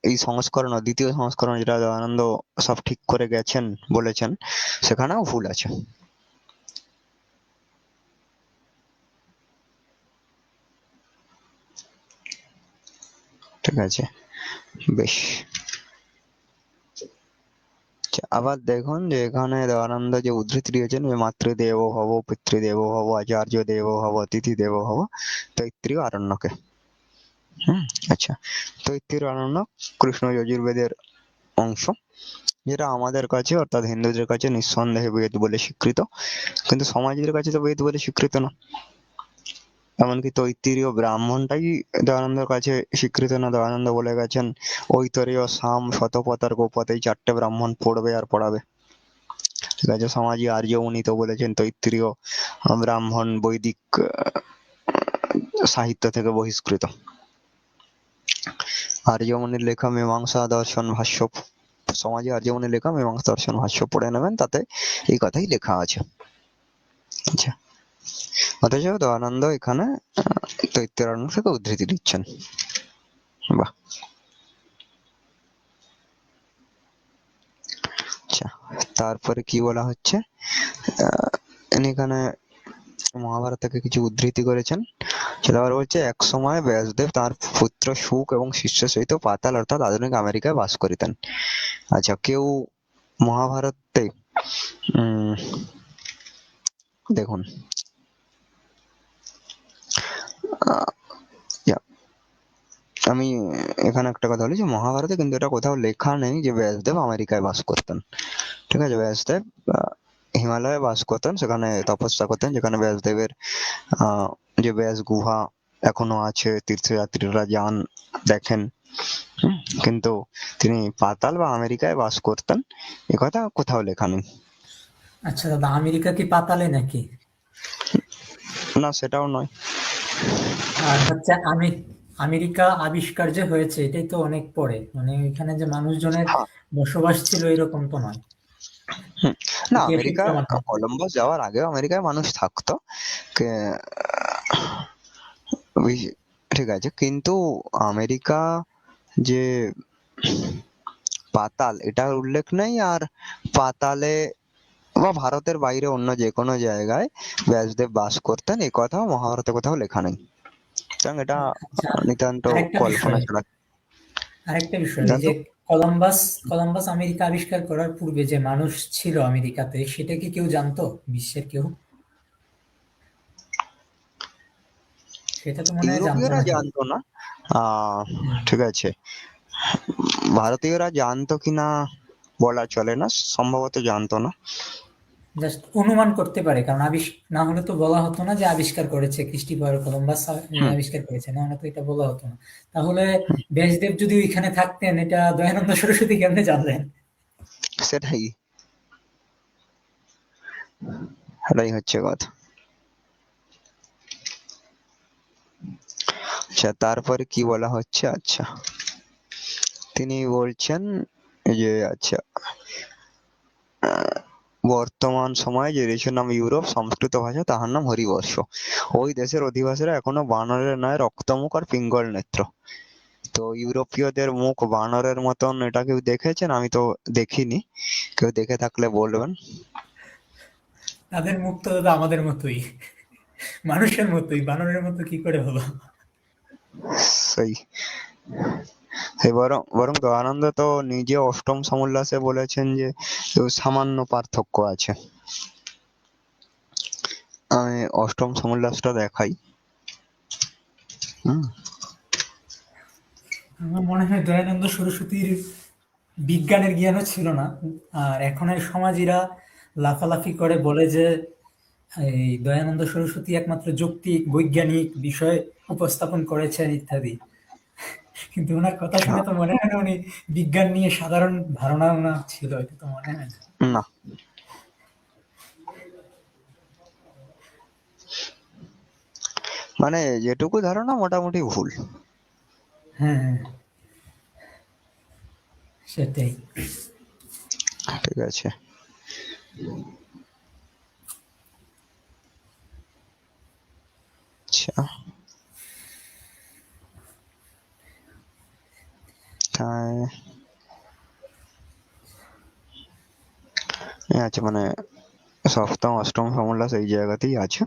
এই সংস্করণ, দ্বিতীয় সংস্করণ যেটা দয়ানন্দ সব ঠিক করে গেছেন বলেছেন, সেখানেও ভুল আছে। ঠিক আছে, বেশ। আবার দেখুন যে এখানে দয়ানন্দ যে উদ্ধৃতি দিয়েছেন, মাতৃদেব ভব, পিতৃদেব ভব, আচার্য দেব ভব, অতিথি দেব ভব, তৈত্রীয় আরণ্যকে। আচ্ছা, তৈত্রীয় আরণ্যক কৃষ্ণ যজুর্বেদের অংশ, যেটা আমাদের কাছে অর্থাৎ হিন্দুদের কাছে নিঃসন্দেহে বেদ বলে স্বীকৃত, কিন্তু সমাজের কাছে তো বেদ বলে স্বীকৃত না। এমনকি তৈত্তিরীয় ব্রাহ্মণটাই দয়ানন্দের কাছে স্বীকৃত না। দয়ানন্দ বলে গেছেন ঐতরীয়, সাম, শতপথ আর গোপথ, এই 4টে ব্রাহ্মণ পড়বে আর পড়াবে। ঠিক আছে, সমাজী আর্য উনি তো বলেছেন তৈত্তিরীয় ব্রাহ্মণ বৈদিক সাহিত্য থেকে বহিষ্কৃত। আর্যমুনির লেখা মীমাংসা দর্শন ভাষ্য, সমাজী আর্যমুনির লেখা মীমাংসা দর্শন ভাষ্য পড়ে নেবেন, তাতে এই কথাই লেখা আছে। আচ্ছা, অথচ দয়ানন্দ এখানে তৈত্তরারণ্য থেকে উদ্ধৃতি দিচ্ছেন। বাহ। আচ্ছা, তারপরে কি বলা হচ্ছে, এখানে মহাভারত থেকে কিছু উদ্ধৃতি করেছেন। সেটা আবার বলছে এক সময় ব্যাসদেব তার পুত্র সুক এবং শিষ্য সহিত পাতাল অর্থাৎ আধুনিক আমেরিকায় বাস করিতেন। আচ্ছা, কেউ মহাভারতে দেখুন আমি এখানে একটা কথা বলি যে মহাভারতে কিন্তু এটা কোথাও লেখা নেই যে ব্যাসদেব আমেরিকায় বাস করতেন। ঠিক আছে, ব্যাসদেব হিমালয়ে বাস করতেন, সেখানে তপস্যা করতেন, যেখানে ব্যাসদেবের যে ব্যাস গুহা এখনো আছে, তীর্থযাত্রীরা যান, দেখেন। কিন্তু তিনি পাতাল বা আমেরিকায় বাস করতেন, এ কথা কোথাও লেখা নেই। আচ্ছা দাদা, আমেরিকা কি পাতালে নাকি? না, সেটাও নয়। আর হচ্ছে আমেরিকা আবিষ্কার যে হয়েছে এটাই তো অনেক পরে, মানে এখানে যে মানুষজনের হ্যাঁ। বসবাস ছিল এরকম তো নয়। হুম। না, ঐতিহাসিক আমেরিকা প্রমাণ নেই। কলম্বাস যাওয়ার আগেও আমেরিকায় মানুষ থাকতো। কে- ঠিক আছে, কিন্তু আমেরিকা যে পাতাল এটার উল্লেখ নেই। আর পাতালে বা ভারতের বাইরে অন্য যে কোনো জায়গায় ব্যাসদেব বাস করতেন, এ কথাও মহাভারতে কোথাও লেখা নেই, সুতরাং এটা আচ্ছা, নিতান্ত আরেকটা কল্পনা বিষয় ছাড়া। আরেকটা বিষয় এই কিন্তু যে কলম্বাস কলম্বাস আমেরিকা আবিষ্কার করার পূর্বে যে মানুষ ছিল আমেরিকাতে, সেটা কি কেউ জানতো? বিশ্বের কেউ সেটা তো মনে হয় জানতো ইউরোপীয়রা না কেউ। জানতো না। হুম। ঠিক আছে, ভারতীয়রা জানতো কিনা বলা চলে না, সম্ভবত জানতো না। জাস্ট অনুমান করতে পারে, কারণ না হলে তো বলা হতো না যে আবিষ্কার করেছে ক্রিস্টোফার কলম্বাস, হুম। আবিষ্কার করেছে, না হলে তো এটা বলা হতো না। তাহলে ব্যাসদেব যদি ওইখানে থাকতেন, এটা দয়ানন্দ সরস্বতী কেমনে জানলেন? সেটাই, এটাই হচ্ছে কথা। আচ্ছা, তারপরে কি বলা হচ্ছে? আচ্ছা, তিনি বলছেন যে আচ্ছা, বর্তমান সময়ে যে দেশের নাম ইউরোপ, সংস্কৃত ভাষা তাহার নাম হরিবর্ষ। ওই দেশের অধিবাসীরা এখনো বানরের ন্যায় রক্তমুখ আর পিঙ্গল নেত্র। তো ইউরোপীয়দের মুখ বানরের মতন, এটা কেউ দেখেছেন? আমি তো দেখিনি, কেউ দেখে থাকলে বলবেন। তাদের মুখ তো দাদা আমাদের মতোই, মানুষের মতোই, বানরের মতো কি করে হলো? সেই সেই বরং বরং দয়ানন্দ তো নিজে অষ্টম সমুল্লাসে বলেছেন যে সামান্য পার্থক্য আছে। আমি অষ্টম সমুল্লাসটা দেখাই। হুম। আমার মনে হয় দয়ানন্দ সরস্বতীর বিজ্ঞানের জ্ঞানও ছিল না। আর এখনের সমাজীরা লাফালাফি করে বলে যে এই দয়ানন্দ সরস্বতী একমাত্র যৌক্তিক বৈজ্ঞানিক বিষয় উপস্থাপন করেছেন ইত্যাদি। কিন্তু ওনার কথা শুনে হ্যাঁ, তো মনে হয় না উনি বিজ্ঞান নিয়ে সাধারণ ধারণা ওনার ছিল, এটা তো মনে হয় না। না, মানে যেটুকু ধারণা মোটামুটি ভুল। হ্যাঁ, হ্যাঁ, সেটাই। ঠিক আছে। আচ্ছা, তাই আচ্ছা, মানে সপ্তম অষ্টম সমুল্লাস এই জায়গাতেই আছে।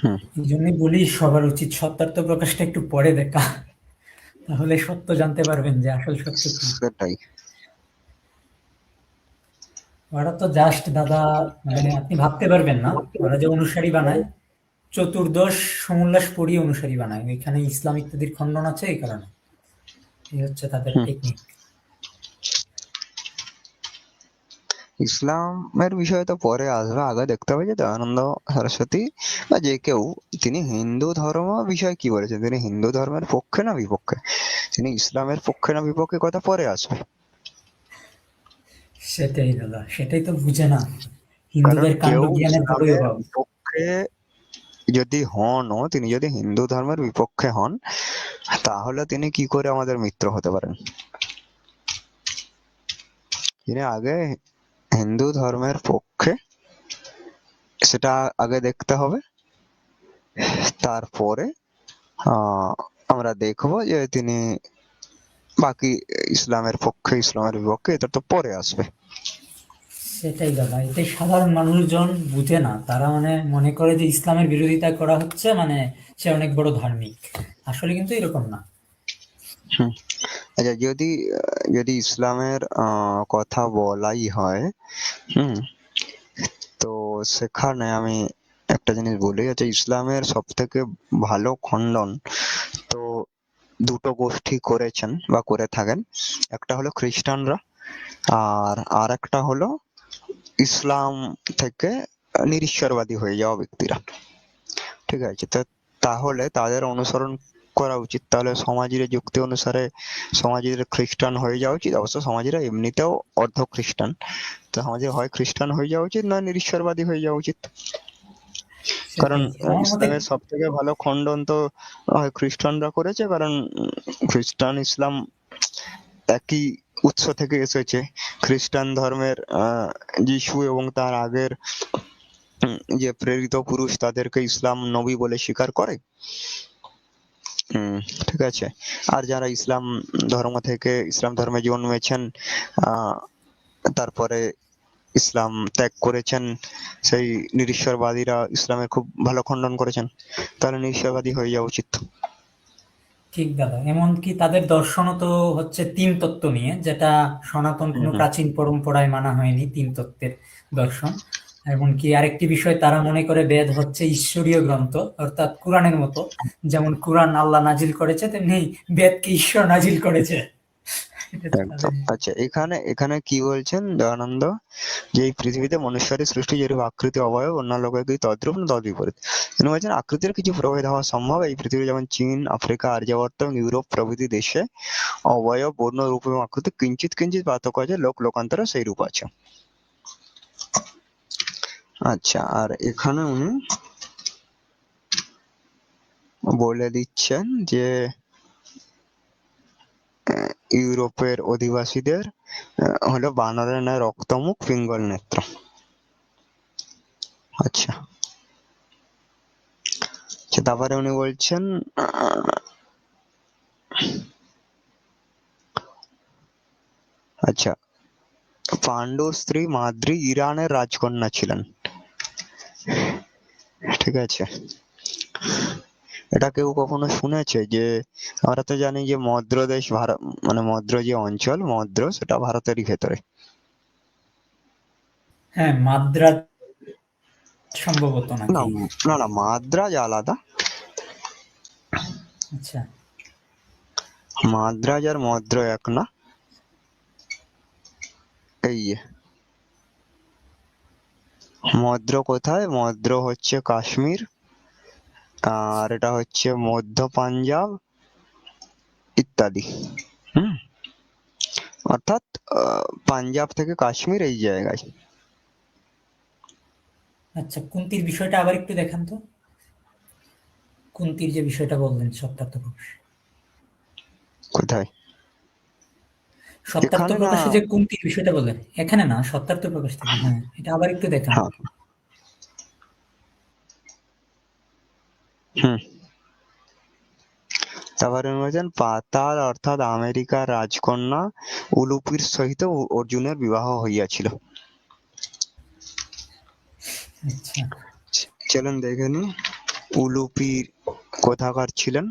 হুম। এই জন্যই বলি সবার উচিত সত্যার্থ প্রকাশটা একটু পরে দেখা, তাহলে সত্য জানতে পারবেন যে আসল সত্য কি। সেটাই। ওরা তো জাস্ট দাদা, মানে আপনি ভাবতে পারবেন না, ওরা যে অনুসারী বানায় চতুর্দশ সমুল্লাস পড়িয়ে অনুসারী বানায়, এখানে ইসলাম ইত্যাদির খণ্ডন আছে এই কারণে। এই হচ্ছে তাদের হুম। টেকনিক। ইসলামের বিষয়ে তো পরে আসবে, আগে দেখতে হবে যে দয়ানন্দ সরস্বতী বা যে কেউ, তিনি হিন্দু ধর্ম বিষয়ে কি বলেছেন, তিনি হিন্দু ধর্মের পক্ষে না বিপক্ষে, তিনি ইসলামের পক্ষে না বিপক্ষে, কথা পরে আসবে। সেটাই দাদা, সেটাই তো বুঝে না, কারণ হিন্দুদের কাণ্ড কেউ জ্ঞানের বড়ই ইসলামের অভাব। বিপক্ষে যদি হনও, তিনি যদি হিন্দু ধর্মের বিপক্ষে হন, তাহলে তিনি কি করে আমাদের মিত্র হতে পারেন? তিনি আগে হিন্দু ধর্মের পক্ষে, সেটা আগে দেখতে হবে। তারপরে আহ আমরা দেখবো যে তিনি বাকি ইসলামের পক্ষে, ইসলামের বিপক্ষে, এটা তো পরে আসবে। সেটাই দাদা, এটাই সাধারণ মানুষজন বুঝে না, তারা মানে মনে করে যে ইসলামের বিরোধিতা করা হচ্ছে মানে সে অনেক বড় ধার্মিক। আসলে কিন্তু এরকম না। হুম। আচ্ছা, যদি যদি ইসলামের কথা বলাই হয়, হুম, তো সেখানে আমি একটা জিনিস বলি, আচ্ছা ইসলামের সব থেকে ভালো খণ্ডন তো দুটো গোষ্ঠী করেছেন বা করে থাকেন। একটা হলো খ্রিস্টানরা, আর আর একটা হলো ইসলাম থেকে নিরীশ্বরবাদী হয়ে যাওয়া ব্যক্তিরা। ঠিক আছে, তো তাহলে তাদের অনুসরণ করা উচিত। তাহলে সমাজের যুক্তি অনুসারে সমাজের খ্রিস্টান হয়ে যাওয়া উচিত। অবশ্য সমাজেরা এমনিতেও অর্ধ খ্রিস্টান, তো সমাজে হয় খ্রিস্টান হয়ে যাওয়া উচিত, না নিরীশ্বরবাদী হয়ে যাওয়া উচিত। কারণ সেটাই আমার মতে। ইসলামের সব থেকে ভালো খণ্ডন তো হয় খ্রিস্টানরা করেছে, কারণ খ্রিস্টান ইসলাম একই উৎস থেকে এসেছে। খ্রিস্টান ধর্মের যিশু এবং তার আগের যে প্রেরিত পুরুষ তাদেরকে ইসলাম নবী বলে স্বীকার করে। ঠিক আছে। আর যারা ইসলাম ইসলাম ধর্মে জন্মেছেন, আহ তারপরে ইসলাম ত্যাগ করেছেন, সেই নিরীশ্বরবাদীরা ইসলামের খুব ভালো খণ্ডন করেছেন। তাহলে নিরীশ্বরবাদী হয়ে যাওয়া উচিত। ঠিক দাদা, এমনকি তাদের দর্শনও তো হচ্ছে তিন তত্ত্ব নিয়ে, যেটা সনাতন হুম কোনো হুম। প্রাচীন পরম্পরায় মানা হয়নি, তিন তত্ত্বের দর্শন। এমনকি আরেকটি বিষয়, তারা মনে করে বেদ হচ্ছে ঈশ্বরীয় গ্রন্থ, অর্থাৎ কোরআনের মতো। যেমন কোরআন আল্লাহ নাজিল করেছে, তেমনি বেদকে ঈশ্বর নাজিল করেছে। এটা হচ্ছে তাদের। একদম। আচ্ছা, এখানে এখানে কি বলছেন দয়ানন্দ, যে এই পৃথিবীতে মনুষ্যের সৃষ্টি যেরূপ আকৃতি অবয়ব অন্য লোকের কি তদ্রূপ না তদ্বিপরীত। তিনি বলছেন আকৃতির কিছু প্রভেদ হওয়া সম্ভব। এই পৃথিবী যেমন চীন, আফ্রিকা, আর্যাবর্ত এবং ইউরোপ প্রভৃতি দেশে অবয়ব, বর্ণ, রূপ এবং আকৃতি কিঞ্চিৎ কিঞ্চিৎ পার্থক্য আছে, লোক লোকান্তরে সেই রূপ আছে। আচ্ছা, আর এখানে উনি বলে দিচ্ছেন যে ইউরোপের অধিবাসীদের হলো বানরের ন্যায় রক্তমুখ, পিঙ্গল নেত্র। আচ্ছা, তারপরে উনি বলছেন আচ্ছা, পাণ্ডুর স্ত্রী মাদ্রি ইরানের রাজকন্যা ছিলেন। ঠিক আছে, এটা কেউ কখনো শুনেছে যে, আমরা তো জানি যে মদ্র দেশ ভারত, মানে মদ্র যে অঞ্চল মদ্র, সেটা ভারতেরই ভেতরে। হ্যাঁ, মাদ্রাজ সম্ভবত না নাকি? না না, মাদ্রাজ আলাদা। আচ্ছা। মাদ্রাজ আর মদ্র এক না। এই যে, মদ্র কোথায়? মদ্র হচ্ছে কাশ্মীর, আর এটা হচ্ছে মধ্য পাঞ্জাব ইত্যাদি। হুম, অর্থাৎ পাঞ্জাব থেকে কাশ্মীর এই জায়গায়। আচ্ছা, কুন্তির বিষয়টা আবার একটু দেখান তো। কুন্তির যে বিষয়টা বললেন, সত্যার্থ প্রকাশ। কোথায়? সত্যার্থ এখানে না। প্রকাশে যে কুন্তির বিষয়টা বললেন, এখানে না, সত্যার্থ প্রকাশ থেকে। হ্যাঁ, এটা আবার একটু দেখান। হ্যাঁ। হুম। তারপরে বলছেন পাতাল অর্থাৎ আমেরিকার রাজকন্যা উলুপির সহিত অর্জুনের বিবাহ হইয়াছিল। আচ্ছা। চলেন দেখে নি উলুপি কোথাকার ছিলেন।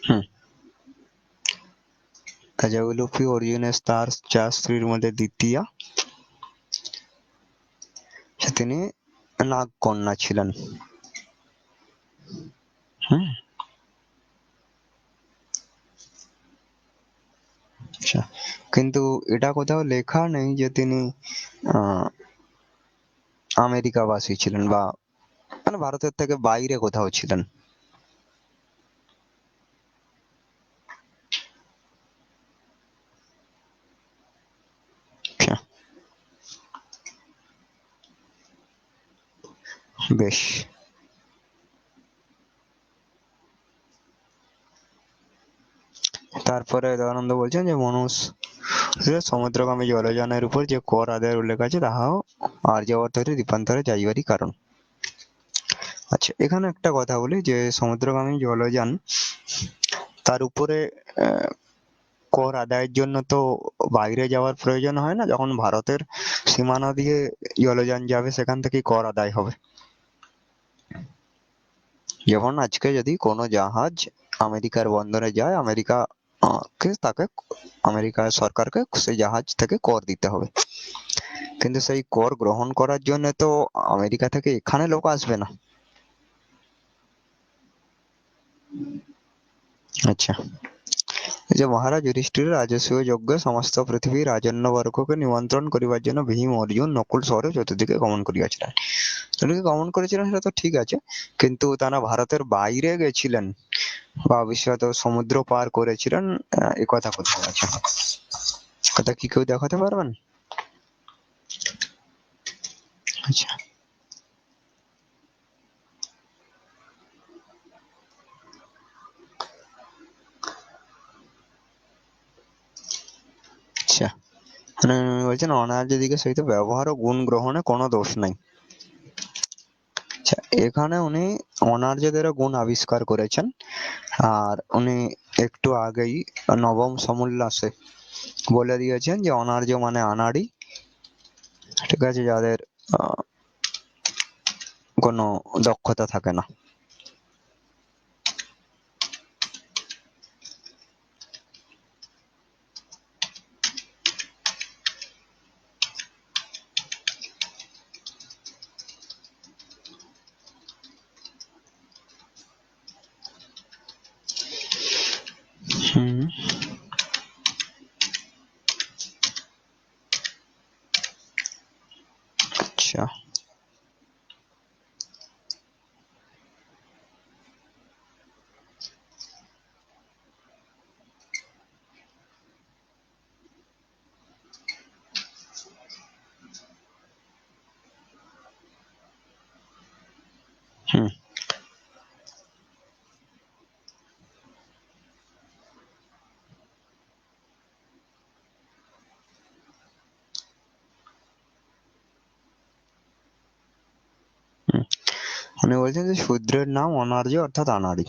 হুম। আচ্ছা, উলুপি অর্জুনের তার 4 স্ত্রীর মধ্যে দ্বিতীয়া। তিনি নাগকন্যা ছিলেন। হুম। আচ্ছা, কিন্তু এটা কোথাও লেখা নেই যে তিনি আহ আমেরিকাবাসী ছিলেন, বা মানে ভারতের থেকে বাইরে কোথাও ছিলেন। আচ্ছা, বেশ। তারপরে দয়ানন্দ বলছেন যে সমুদ্রগামী জলযানের উপর যে কর আদায়ের উল্লেখ আছে, তাহাও আর্যাবর্ত হইতে দ্বীপান্তরে যাইবারই কারণ। আচ্ছা, এখানে একটা কথা বলি যে সমুদ্রগামী জলযান, তার উপরে কর আদায়ের জন্য তো বাইরে যাওয়ার প্রয়োজন হয় না। যখন ভারতের সীমানা দিয়ে জলযান যাবে, সেখান থেকেই কর আদায় হবে। যেমন আজকে যদি কোনো জাহাজ আমেরিকার বন্দরে যায়, আমেরিকা সরকারকে সেই জাহাজ থেকে কর দিতে হবে, কিন্তু সেই কর গ্রহণ করার জন্য তো আমেরিকা থেকে এখানে লোক আসবে না। আচ্ছা, এই যে মহারাজ যুধিষ্ঠির রাজসূয় যজ্ঞে সমস্ত পৃথিবীর রাজন্যবর্গকে নিমন্ত্রণ করিবার জন্য ভীম, অর্জুন, নকুল শহরে চতুর্দিকে গমন করিয়াছিলেন। চতুর্দিকে গমন করেছিলেন সেটা তো ঠিক আছে, কিন্তু তারা ভারতের বাইরে গেছিলেন বা বিশেষত সমুদ্র পার করেছিলেন, এ কথা কোথায় আছে? কথা কি কেউ দেখাতে পারবেন? আচ্ছা, আচ্ছা, মানে বলছেন অনার্য দিকে সহিত ব্যবহার ও গুণ গ্রহণে কোনো দোষ নাই। আচ্ছা, এখানে উনি অনার্যদেরও গুণ আবিষ্কার করেছেন, আর উনি একটু আগেই নবম সমুল্লাসে বলে দিয়েছেন যে অনার্য মানে আনাড়ি, ঠিক আছে, যাদের কোনো দক্ষতা থাকে না। হুম, আচ্ছা, হুম, হুম। উনি বলছেন যে শূদ্রের নাম অনার্য অর্থাৎ আনাড়ি।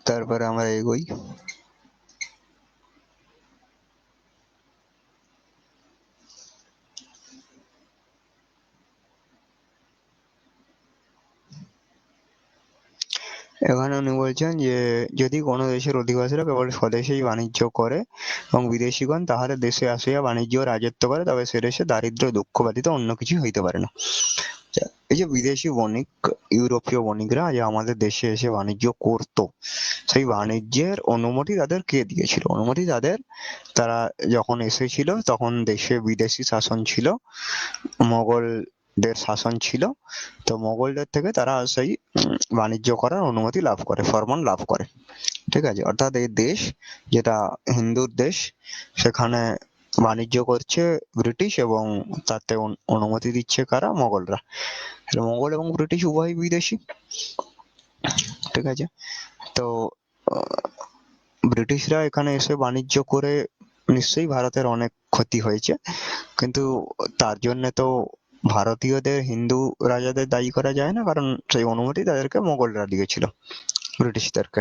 তারপরে আমরা এগোই। এখানে উনি বলছেন যে যদি কোনো দেশের অধিবাসীরা কেবল স্বদেশেই বাণিজ্য করে এবং বিদেশিগণ তাহাদের দেশে আসিয়া বাণিজ্য ও রাজত্ব করে, তবে সে দেশে দারিদ্র্য দুঃখ ব্যতীত অন্য কিছুই হইতে পারে না। আচ্ছা, এই যে বিদেশি বণিক, ইউরোপীয় বণিকরা যে আমাদের দেশে এসে বাণিজ্য করতো, সেই বাণিজ্যের অনুমতি তাদের কে দিয়েছিল? অনুমতি তারা যখন এসেছিল তখন দেশে বিদেশি শাসন ছিল, মোগলদের শাসন ছিল, তো মোগলদের থেকে তারা সেই বাণিজ্য করার অনুমতি লাভ করে, ফরমান লাভ করে, ঠিক আছে। অর্থাৎ এই দেশ, যেটা হিন্দুর দেশ, সেখানে বাণিজ্য করছে ব্রিটিশ এবং তাতে অনুমতি দিচ্ছে কারা? মোগলরা। মোগল এবং ব্রিটিশ উভয় বিদেশি, ঠিক আছে। তো ব্রিটিশরা এখানে এসে বাণিজ্য করে নিশ্চয়ই ভারতের অনেক ক্ষতি হয়েছে, কিন্তু তার জন্য তো ভারতীয়দের, হিন্দু রাজাদের দায়ী করা যায় না, কারণ সেই অনুমতি তাদেরকে মোগলরা দিয়েছিল, ব্রিটিশদেরকে।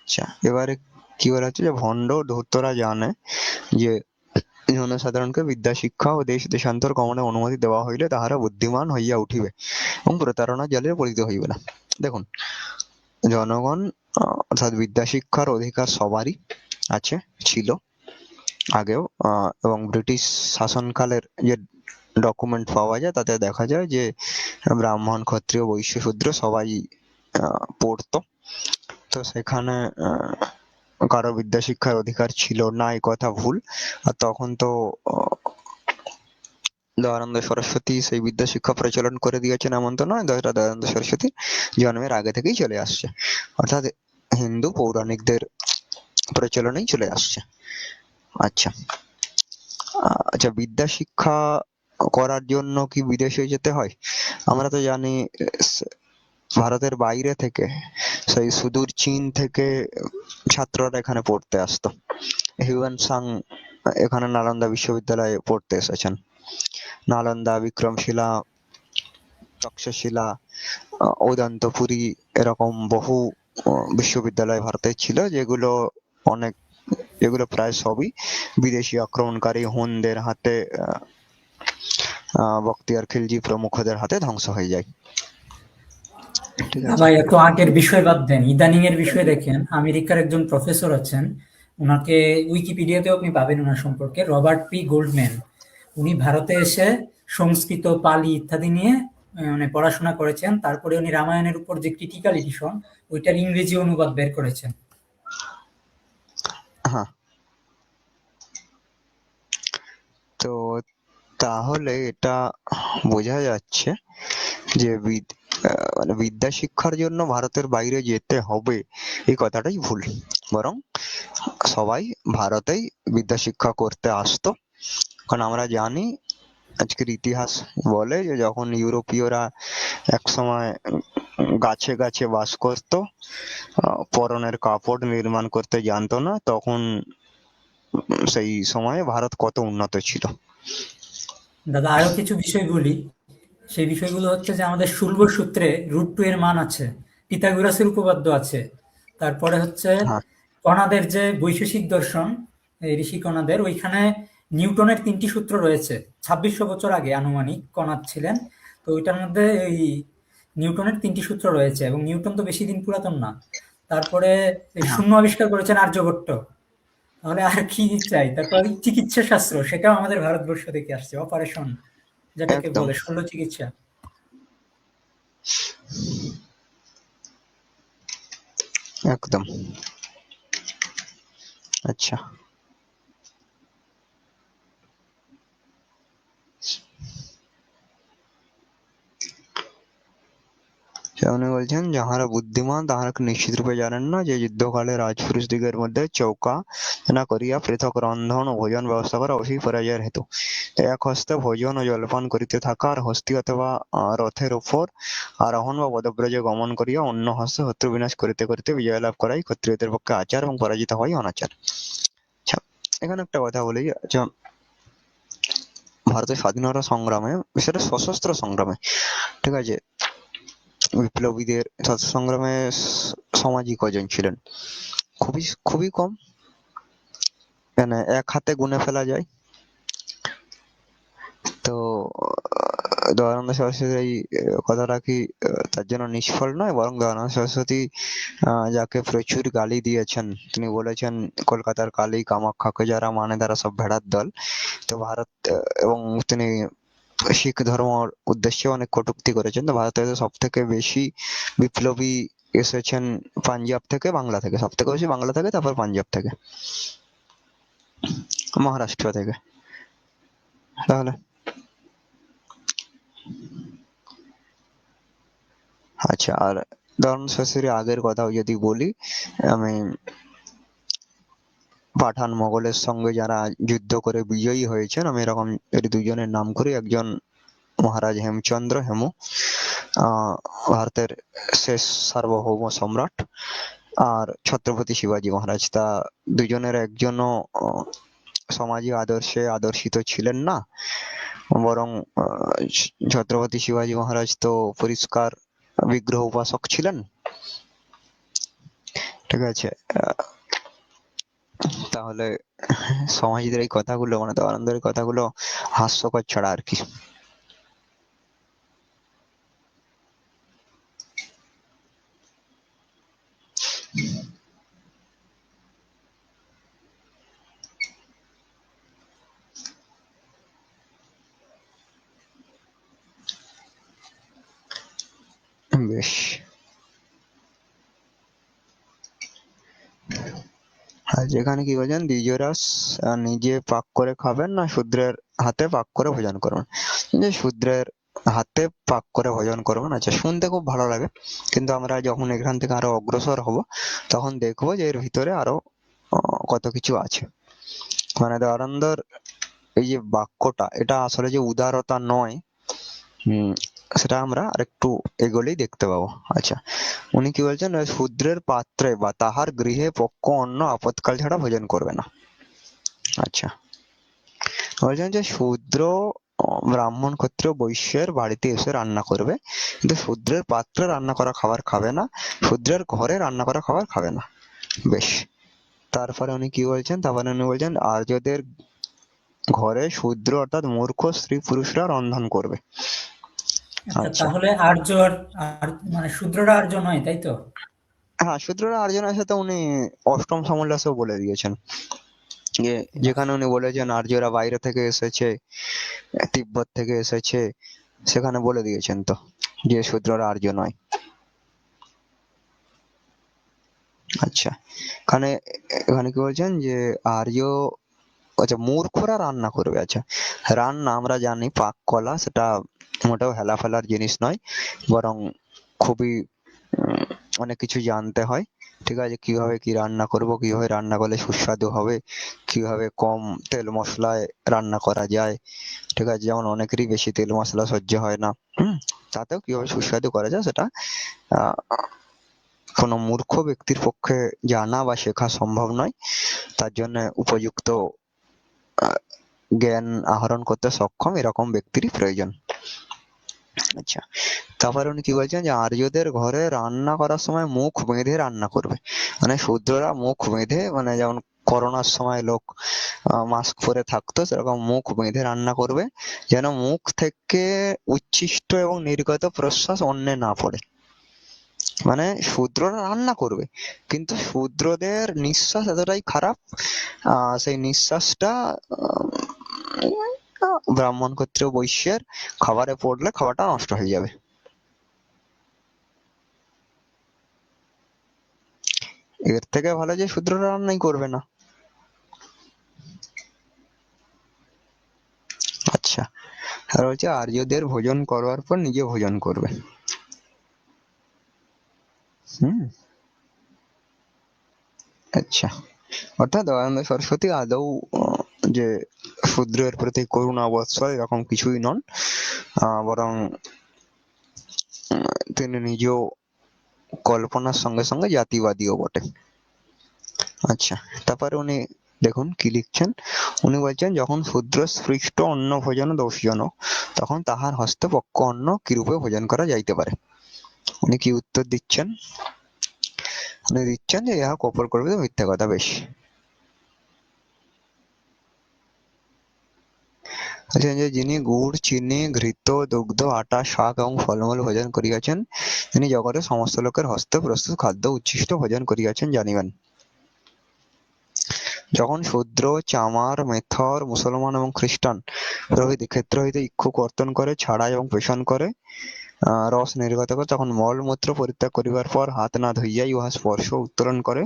আচ্ছা, এবারে কি বলা হচ্ছে যে ভণ্ড ধূর্তরা জানে যে জনসাধারণকে বিদ্যা শিক্ষা ও দেশ দেশান্তর গমনে অনুমতি দেওয়া হইলে তাহারা বুদ্ধিমান হইয়া উঠিবে এবং প্রতারণা জালে পতিত হইবে না। দেখুন, জনগণ অর্থাৎ বিদ্যা শিক্ষার অধিকার সবারই আছে, ছিল আগেও, এবং ব্রিটিশ শাসনকালের যে ডকুমেন্ট পাওয়া যায় তাতে দেখা যায় যে ব্রাহ্মণ, ক্ষত্রিয়, বৈশ্য, শূদ্র সবাই পড়তো। তো সেখানে কারো বিদ্যা শিক্ষার অধিকার ছিল না, এই কথা ভুল। আর তখন তো দয়ানন্দ সরস্বতী সেই বিদ্যা শিক্ষা প্রচলন করে দিয়েছেন এমন তো নয়, দয়ানন্দ সরস্বতী জন্মের আগে থেকেই চলে আসছে, অর্থাৎ হিন্দু পৌরাণিকদের প্রচলনেই চলে আসছে। আচ্ছা, আচ্ছা, বিদ্যা শিক্ষা করার জন্য কি বিদেশে যেতে হয়? আমরা তো জানি ভারতের বাইরে থেকে সেই সুদূর চীন থেকে ছাত্ররা এখানে পড়তে আসতো। হিউয়েন সাং এখানে নালন্দা বিশ্ববিদ্যালয়ে পড়তে এসেছেন। নালন্দা, বিক্রমশিলা, তক্ষশিলা, ঔদন্তপুরী, এরকম বহু বিশ্ববিদ্যালয় ভারতে ছিল, যেগুলো প্রায় সবই বিদেশি আক্রমণকারী হুনদের হাতে, বখতিয়ার খিলজি প্রমুখদের হাতে ধ্বংস হয়ে যায়। ঠিক না আছে। ভাই, এত আগের বিষয় বাদ দেন, ইদানিং এর বিষয় দেখেন। আমেরিকার একজন প্রফেসর আছেন, ওনাকে উইকিপিডিয়াতেও আপনি পাবেন ওনার সম্পর্কে, রবার্ট পি গোল্ডম্যান। উনি ভারতে এসে সংস্কৃত, পালি ইত্যাদি নিয়ে মানে পড়াশোনা করেছেন। তারপরে উনি রামায়ণের উপর যে ক্রিটিক্যাল এডিশন, ওইটার ইংরেজি অনুবাদ বের করেছেন। হ্যাঁ, তো তাহলে এটা বোঝা যাচ্ছে যে মানে বিদ্যা শিক্ষার জন্য ভারতের বাইরে যেতে হবে, এই কথাটাই ভুল। বরং সবাই ভারতেই বিদ্যা শিক্ষা করতে আসতো। কারণ আমরা জানি, আজকের ইতিহাস বলে যে যখন ইউরোপীয়রা একসময় গাছে গাছে বাস করতো, পরনের কাপড় নির্মাণ করতে জানতো না, তখন সেই সময়ে ভারত কত উন্নত ছিল। দাদা, আরো কিছু বিষয় বলি। সেই বিষয়গুলো হচ্ছে যে আমাদের শুল্ব সূত্রে √2 এর মান আছে, পিথাগোরাসের উপপাদ্য আছে। তারপরে হচ্ছে হ্যাঁ, কণাদের যে বৈশেষিক দর্শন, এই ঋষি কণাদের, ওইখানে নিউটনের 3টি সূত্র রয়েছে। 2600 বছর আগে আনুমানিক কণাদ ছিলেন, তো ওইটার মধ্যে এই নিউটনের 3টি সূত্র রয়েছে, এবং নিউটন তো বেশি দিন পুরাতন না। তারপরে এই হ্যাঁ, শূন্য আবিষ্কার করেছেন আর্যভট্ট। তাহলে আর কি চাই? তারপর চিকিৎসা শাস্ত্র, সেটাও আমাদের ভারতবর্ষ থেকে আসছে, অপারেশন যেটাকে একদম বলে শল্য চিকিৎসা। একদম। আচ্ছা, উনি বলছেন, যাহারা বুদ্ধিমান তাহারা নিশ্চিত রূপে জানেন না যে যুদ্ধকালে রাজপুরুষদিগের মধ্যে চৌকা না করিয়া পৃথক রন্ধন ও ভোজন ব্যবস্থা করা অবশ্যই পরাজয়ের হেতু। এক হস্তে ভোজন ও জলপান করিতে থাকা, আর হস্তি অথবা রথের উপর আরোহণ বা পদব্রজে গমন করিয়া অন্য হস্তে শত্রু বিনাশ করিতে করিতে বিজয় লাভ করাই ক্ষত্রিয়দের পক্ষে আচার, এবং পরাজিত হওয়াই অনাচার। আচ্ছা, এখানে একটা কথা বলি। আচ্ছা, ভারতের স্বাধীনতা সংগ্রামে, সেটা সশস্ত্র সংগ্রামে, ঠিক আছে, বিপ্লবীদের সংগ্রামে সমাজী কজন ছিলেন? খুবই খুবই কম, মানে এক হাতে গুনে ফেলা যায়। তো দয়ানন্দ সরস্বতীর এই কথাটা কি তার জন্য নিষ্ফল নয়? বরং দয়ানন্দ সরস্বতী যাকে প্রচুর গালি দিয়েছেন, তিনি বলেছেন কলকাতার কালী কামাখ্যাকে যারা মানে তারা সব ভেড়ার দল। তো ভারত এবং তিনি শিখ ধর্মর উদ্দেশ্যে অনেক কটূক্তি করেছেন। তো ভারতে সব থেকে বেশি বিপ্লবী এসেছেন পাঞ্জাব থেকে, বাংলা থেকে। সব থেকে বেশি বাংলা থেকে, তারপর পাঞ্জাব থেকে, মহারাষ্ট্র থেকে। তাহলে আচ্ছা, আর ধরুন সরাসরি আগের কথাও যদি বলি, আমি পাঠান মোগলের সঙ্গে যারা যুদ্ধ করে বিজয়ী হয়েছেন, আমি এরকম এর দুজনের নাম করি। একজন মহারাজ হেমচন্দ্র, হেমু, ভারতের শেষ সার্বভৌম সম্রাট, আর ছত্রপতি শিবাজী মহারাজ। তা দুজনের একজনও সমাজী আদর্শে আদর্শিত ছিলেন না, বরং ছত্রপতি শিবাজী মহারাজ তো পরিষ্কার বিগ্রহ উপাসক ছিলেন। ঠিক আছে। তাহলে সমাজীদের এই কথাগুলো, মানে দয়ানন্দের এই কথাগুলো হাস্যকর ছাড়া আর কি। বেশ। আর যেখানে কি বলছেন, দ্বিজরাস নিজে পাক করে খাবেন না শূদ্রের হাতে পাক করে ভোজন করবেন। যে শূদ্রের হাতে পাক করে ভোজন করবেন, আচ্ছা, শুনতে খুব ভালো লাগে, কিন্তু আমরা যখন এখান থেকে আরো অগ্রসর হব, তখন দেখবো যে এর ভিতরে আরো কত কিছু আছে। মানে দয়ানন্দর এই যে বাক্যটা, এটা আসলে যে উদারতা নয়, সেটা আমরা আরেকটু এগোলেই দেখতে পাবো। আচ্ছা, উনি কি বলছেন, শূদ্রের পাত্রে বা তাহার গৃহে পক্ক অন্ন আপৎকাল ছাড়া ভোজন করবে না। আচ্ছা, বলছেন যে শূদ্র ব্রাহ্মণ ক্ষত্রিয় বৈশ্যের বাড়িতে এসে রান্না করবে, কিন্তু শূদ্রের পাত্রে রান্না করা খাবার খাবে না, শূদ্রের ঘরে রান্না করা খাবার খাবে না। বেশ, তারপরে উনি কি বলছেন, তারপরে উনি বলছেন আর্যদের ঘরে শূদ্র অর্থাৎ মূর্খ স্ত্রী পুরুষরা রন্ধন করবে। আচ্ছা, আচ্ছা, তাহলে আর্য আর মানে শূদ্ররা আর্য নয়, তাই তো? হ্যাঁ, শূদ্ররা আর্যনের সাথে উনি অষ্টম সমুল্লাসেও বলে দিয়েছেন, যে বাহ! যেখানে উনি বলেছেন আর্যরা বাইরে থেকে এসেছে, তিব্বত থেকে এসেছে, সেখানে বলে দিয়েছেন তো যে শূদ্ররা আর্য নয়। আচ্ছা, এখানে এখানে কি বলছেন যে আর্য, আচ্ছা মূর্খরা রান্না করবে। আচ্ছা, রান্না আমরা জানি পাক কলা, সেটা মোটেও হেলা ফেলার জিনিস নয়, বরং খুবই অনেক কিছু জানতে হয়। ঠিক আছে, কিভাবে কি রান্না করব, কিভাবে রান্না করলে সুস্বাদু হবে, কিভাবে কম তেল মশলায় রান্না করা যায়। ঠিক আছে, যেমন অনেকেরই বেশি তেল মশলা সহ্য হয় না, তাতেও কিভাবে সুস্বাদু করা যায় সেটা আহ, কোনো মূর্খ ব্যক্তির পক্ষে জানা বা শেখা সম্ভব নয়। তার জন্য উপযুক্ত আহ, জ্ঞান আহরণ করতে সক্ষম এরকম ব্যক্তিরই প্রয়োজন। আচ্ছা, তারপরে উনি কি বলছেন যে আর্যদের ঘরে রান্না করার সময় মুখ বেঁধে রান্না করবে, মানে শূদ্ররা মুখ বেঁধে, মানে যেমন করোনার সময় লোক মাস্ক পরে থাকতো, সেরকম মুখ বেঁধে রান্না করবে, যেন মুখ থেকে উচ্ছিষ্ট এবং নির্গত প্রশ্বাস অন্নে না পড়ে। মানে শূদ্ররা রান্না করবে, কিন্তু শূদ্রদের নিঃশ্বাস এতটাই খারাপ, সেই নিঃশ্বাসটা ব্রাহ্মণ ক্ষত্রিয় বৈশ্যের খাবারে পড়লে খাবারটা নষ্ট হয়ে যাবে। এর থেকে ভালো যে শূদ্ররা রান্নাই করবে না। আচ্ছা, আর হচ্ছে আর্যদের ভোজন করবার পর নিজে ভোজন করবে। হুম। আচ্ছা, অর্থাৎ দয়ানন্দ সরস্বতী আদৌ যে শূদ্রের প্রতি করুণা বৎসল এরকম কিছুই নন, বরং তিনি নিজেও কল্পনার সঙ্গে সঙ্গে জাতিবাদীও বটে। আচ্ছা, তারপরে উনি দেখুন কি লিখছেন। উনি বলছেন যখন শূদ্র স্পৃষ্ট অন্ন ভোজন দোষজনক, তখন তাহার হস্তে পক্ক অন্ন কিরূপে ভোজন করা যাইতে পারে। উনি কি উত্তর দিচ্ছেন, উনি দিচ্ছেন যে ইহা কপর করবে তো মিথ্যা কথা। বেশ, আচ্ছা, যে যিনি গুড় চিনি ঘৃত দুগ্ধ আটা শাক এবং ফলমূল ভোজন করিয়াছেন, তিনি জগতের সমস্ত লোকের হস্তে প্রস্তুত খাদ্য উচ্ছিষ্ট ভোজন করিয়াছেন জানিবেন। যখন শূদ্র চামার মেথর মুসলমান এবং খ্রিস্টান প্রভৃতি ক্ষেত্র হইতে ইক্ষু কর্তন করে, ছাড়ায় এবং পেষণ করে, রস নির্গত করে, তখন মল মূত্র পরিত্যাগ করিবার পর হাত না ধুইয়াই উহা স্পর্শ উত্তোলন করে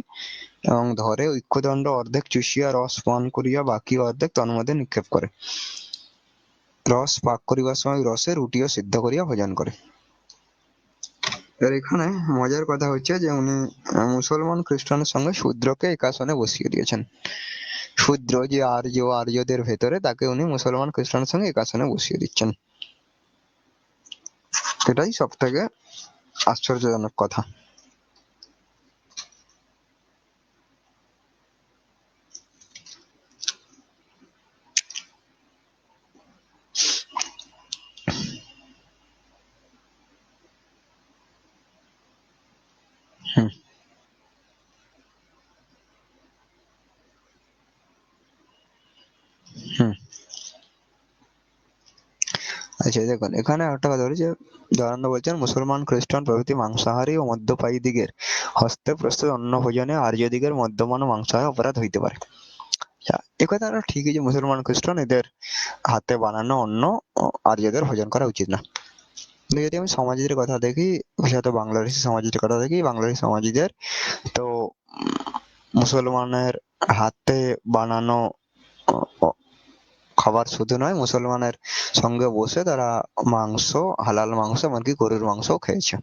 এবং ধরে ইক্ষুদণ্ড অর্ধেক চুষিয়া রস পান করিয়া বাকি অর্ধেক তন্মধ্যে নিক্ষেপ করে। রস পাক করিবার সময় রসে রুটিও সিদ্ধ করিয়া ভোজন করে। এর এখানে মজার কথা হচ্ছে যে উনি মুসলমান খ্রিস্টানের সঙ্গে শূদ্রকে একাসনে বসিয়ে দিয়েছেন। শূদ্র যে আর্য, আর্যদের ভেতরে, তাকে উনি মুসলমান খ্রিস্টানের সঙ্গে একাসনে বসিয়ে দিচ্ছেন। এটাই সব থেকে আশ্চর্যজনক কথা। হুম হুম। আচ্ছা, দেখুন এখানে একটা কথা বলি যে দয়ানন্দ বলছেন মুসলমান খ্রিস্টান প্রভৃতি মাংসাহারী ও মদ্যপায়ী দিগের হস্তে প্রস্তুত অন্ন ভোজনে আর্যদিগের মদ্যপান ও মাংসাহার অপরাধ হইতে পারে। আচ্ছা, এ কথাটা ঠিকই যে মুসলমান খ্রিস্টান এদের হাতে বানানো অন্ন আর্যদের ভোজন করা উচিত না। কিন্তু যদি আমি সমাজের কথা দেখি, বিশেষত বাংলাদেশি সমাজের কথা দেখি, বাংলাদেশি সমাজীদের তো মুসলমানের হাতে বানানো খাবার শুধু নয়, মুসলমানের সঙ্গে বসে তারা মাংস, হালাল মাংস, এমনকি গরুর মাংসও খেয়েছে।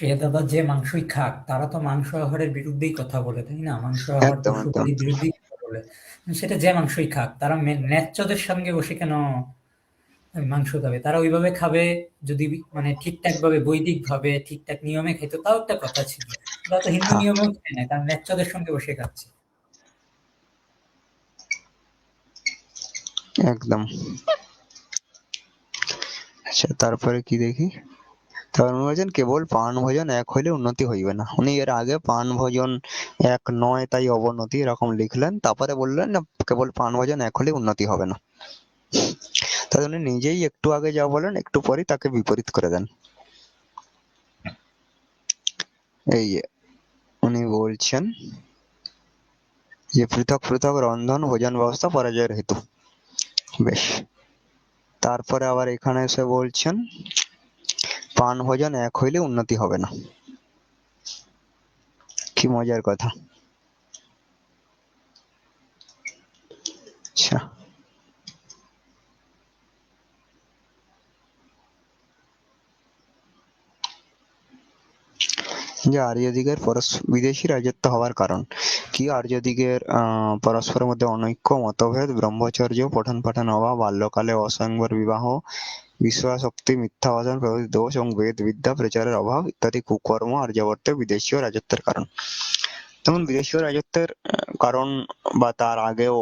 সে দাদা যে মাংসই খাক, তারা তো মাংস আহারের বিরুদ্ধেই কথা বলে, তাই না? মাংস আহার একদম একদম। পশুবলির বিরুদ্ধেই কথা বলে। সেটা যে মাংসই খাক, তারা ন্যায্যদের সঙ্গে বসে কেন মাংস খাবে? তারা ওইভাবে খাবে, যদি মানে ঠিকঠাক ভাবে বৈদিক ভাবে ঠিকঠাক নিয়মে খাইতো, তাও একটা কথা ছিল। ওরা তো হিন্দু হ্যাঁ নিয়মেও খায় না, কারণ ন্যায্যদের সঙ্গে বসে খাচ্ছে। একদম। আচ্ছা, তারপরে কি দেখি। তারপর উনি বলছেন কেবল পান ভোজন এক হইলে উন্নতি হইবে না। উনি এর আগে পান ভোজন এক নয় তাই অবনতি এরকম লিখলেন, তারপরে বললেন না কেবল পান ভোজন এক হলে উন্নতি হবে না। তাই উনি নিজেই একটু আগে যা বলেন একটু পরেই তাকে বিপরীত করে দেন। এই যে উনি বলছেন যে পৃথক পৃথক রন্ধন ভোজন ব্যবস্থা পরাজয়ের হেতু। বেশ। তারপরে আবার এখানে এসে বলছেন পান ভোজন এক হইলে উন্নতি হবে না। কি মজার কথা। আচ্ছা, যে আর্যদিগের বিদেশী রাজত্ব হওয়ার কারণ কি। আর্যদিগের পরস্পরের মধ্যে অনৈক্য, মতভেদ, ব্রহ্মচর্য, পঠন পাঠন অভাব, বাল্যকালে অস্বয়ংবর বিবাহ, বিশ্বাসক্তি, মিথ্যা ভাষণ প্রভৃতি দোষ এবং বেদ বিদ্যা প্রচারের অভাব ইত্যাদি কুকর্ম আর্যাবর্তে বিদেশীয় রাজত্বের কারণ। তেমন বিদেশীয় রাজত্বের কারণ বা তার আগেও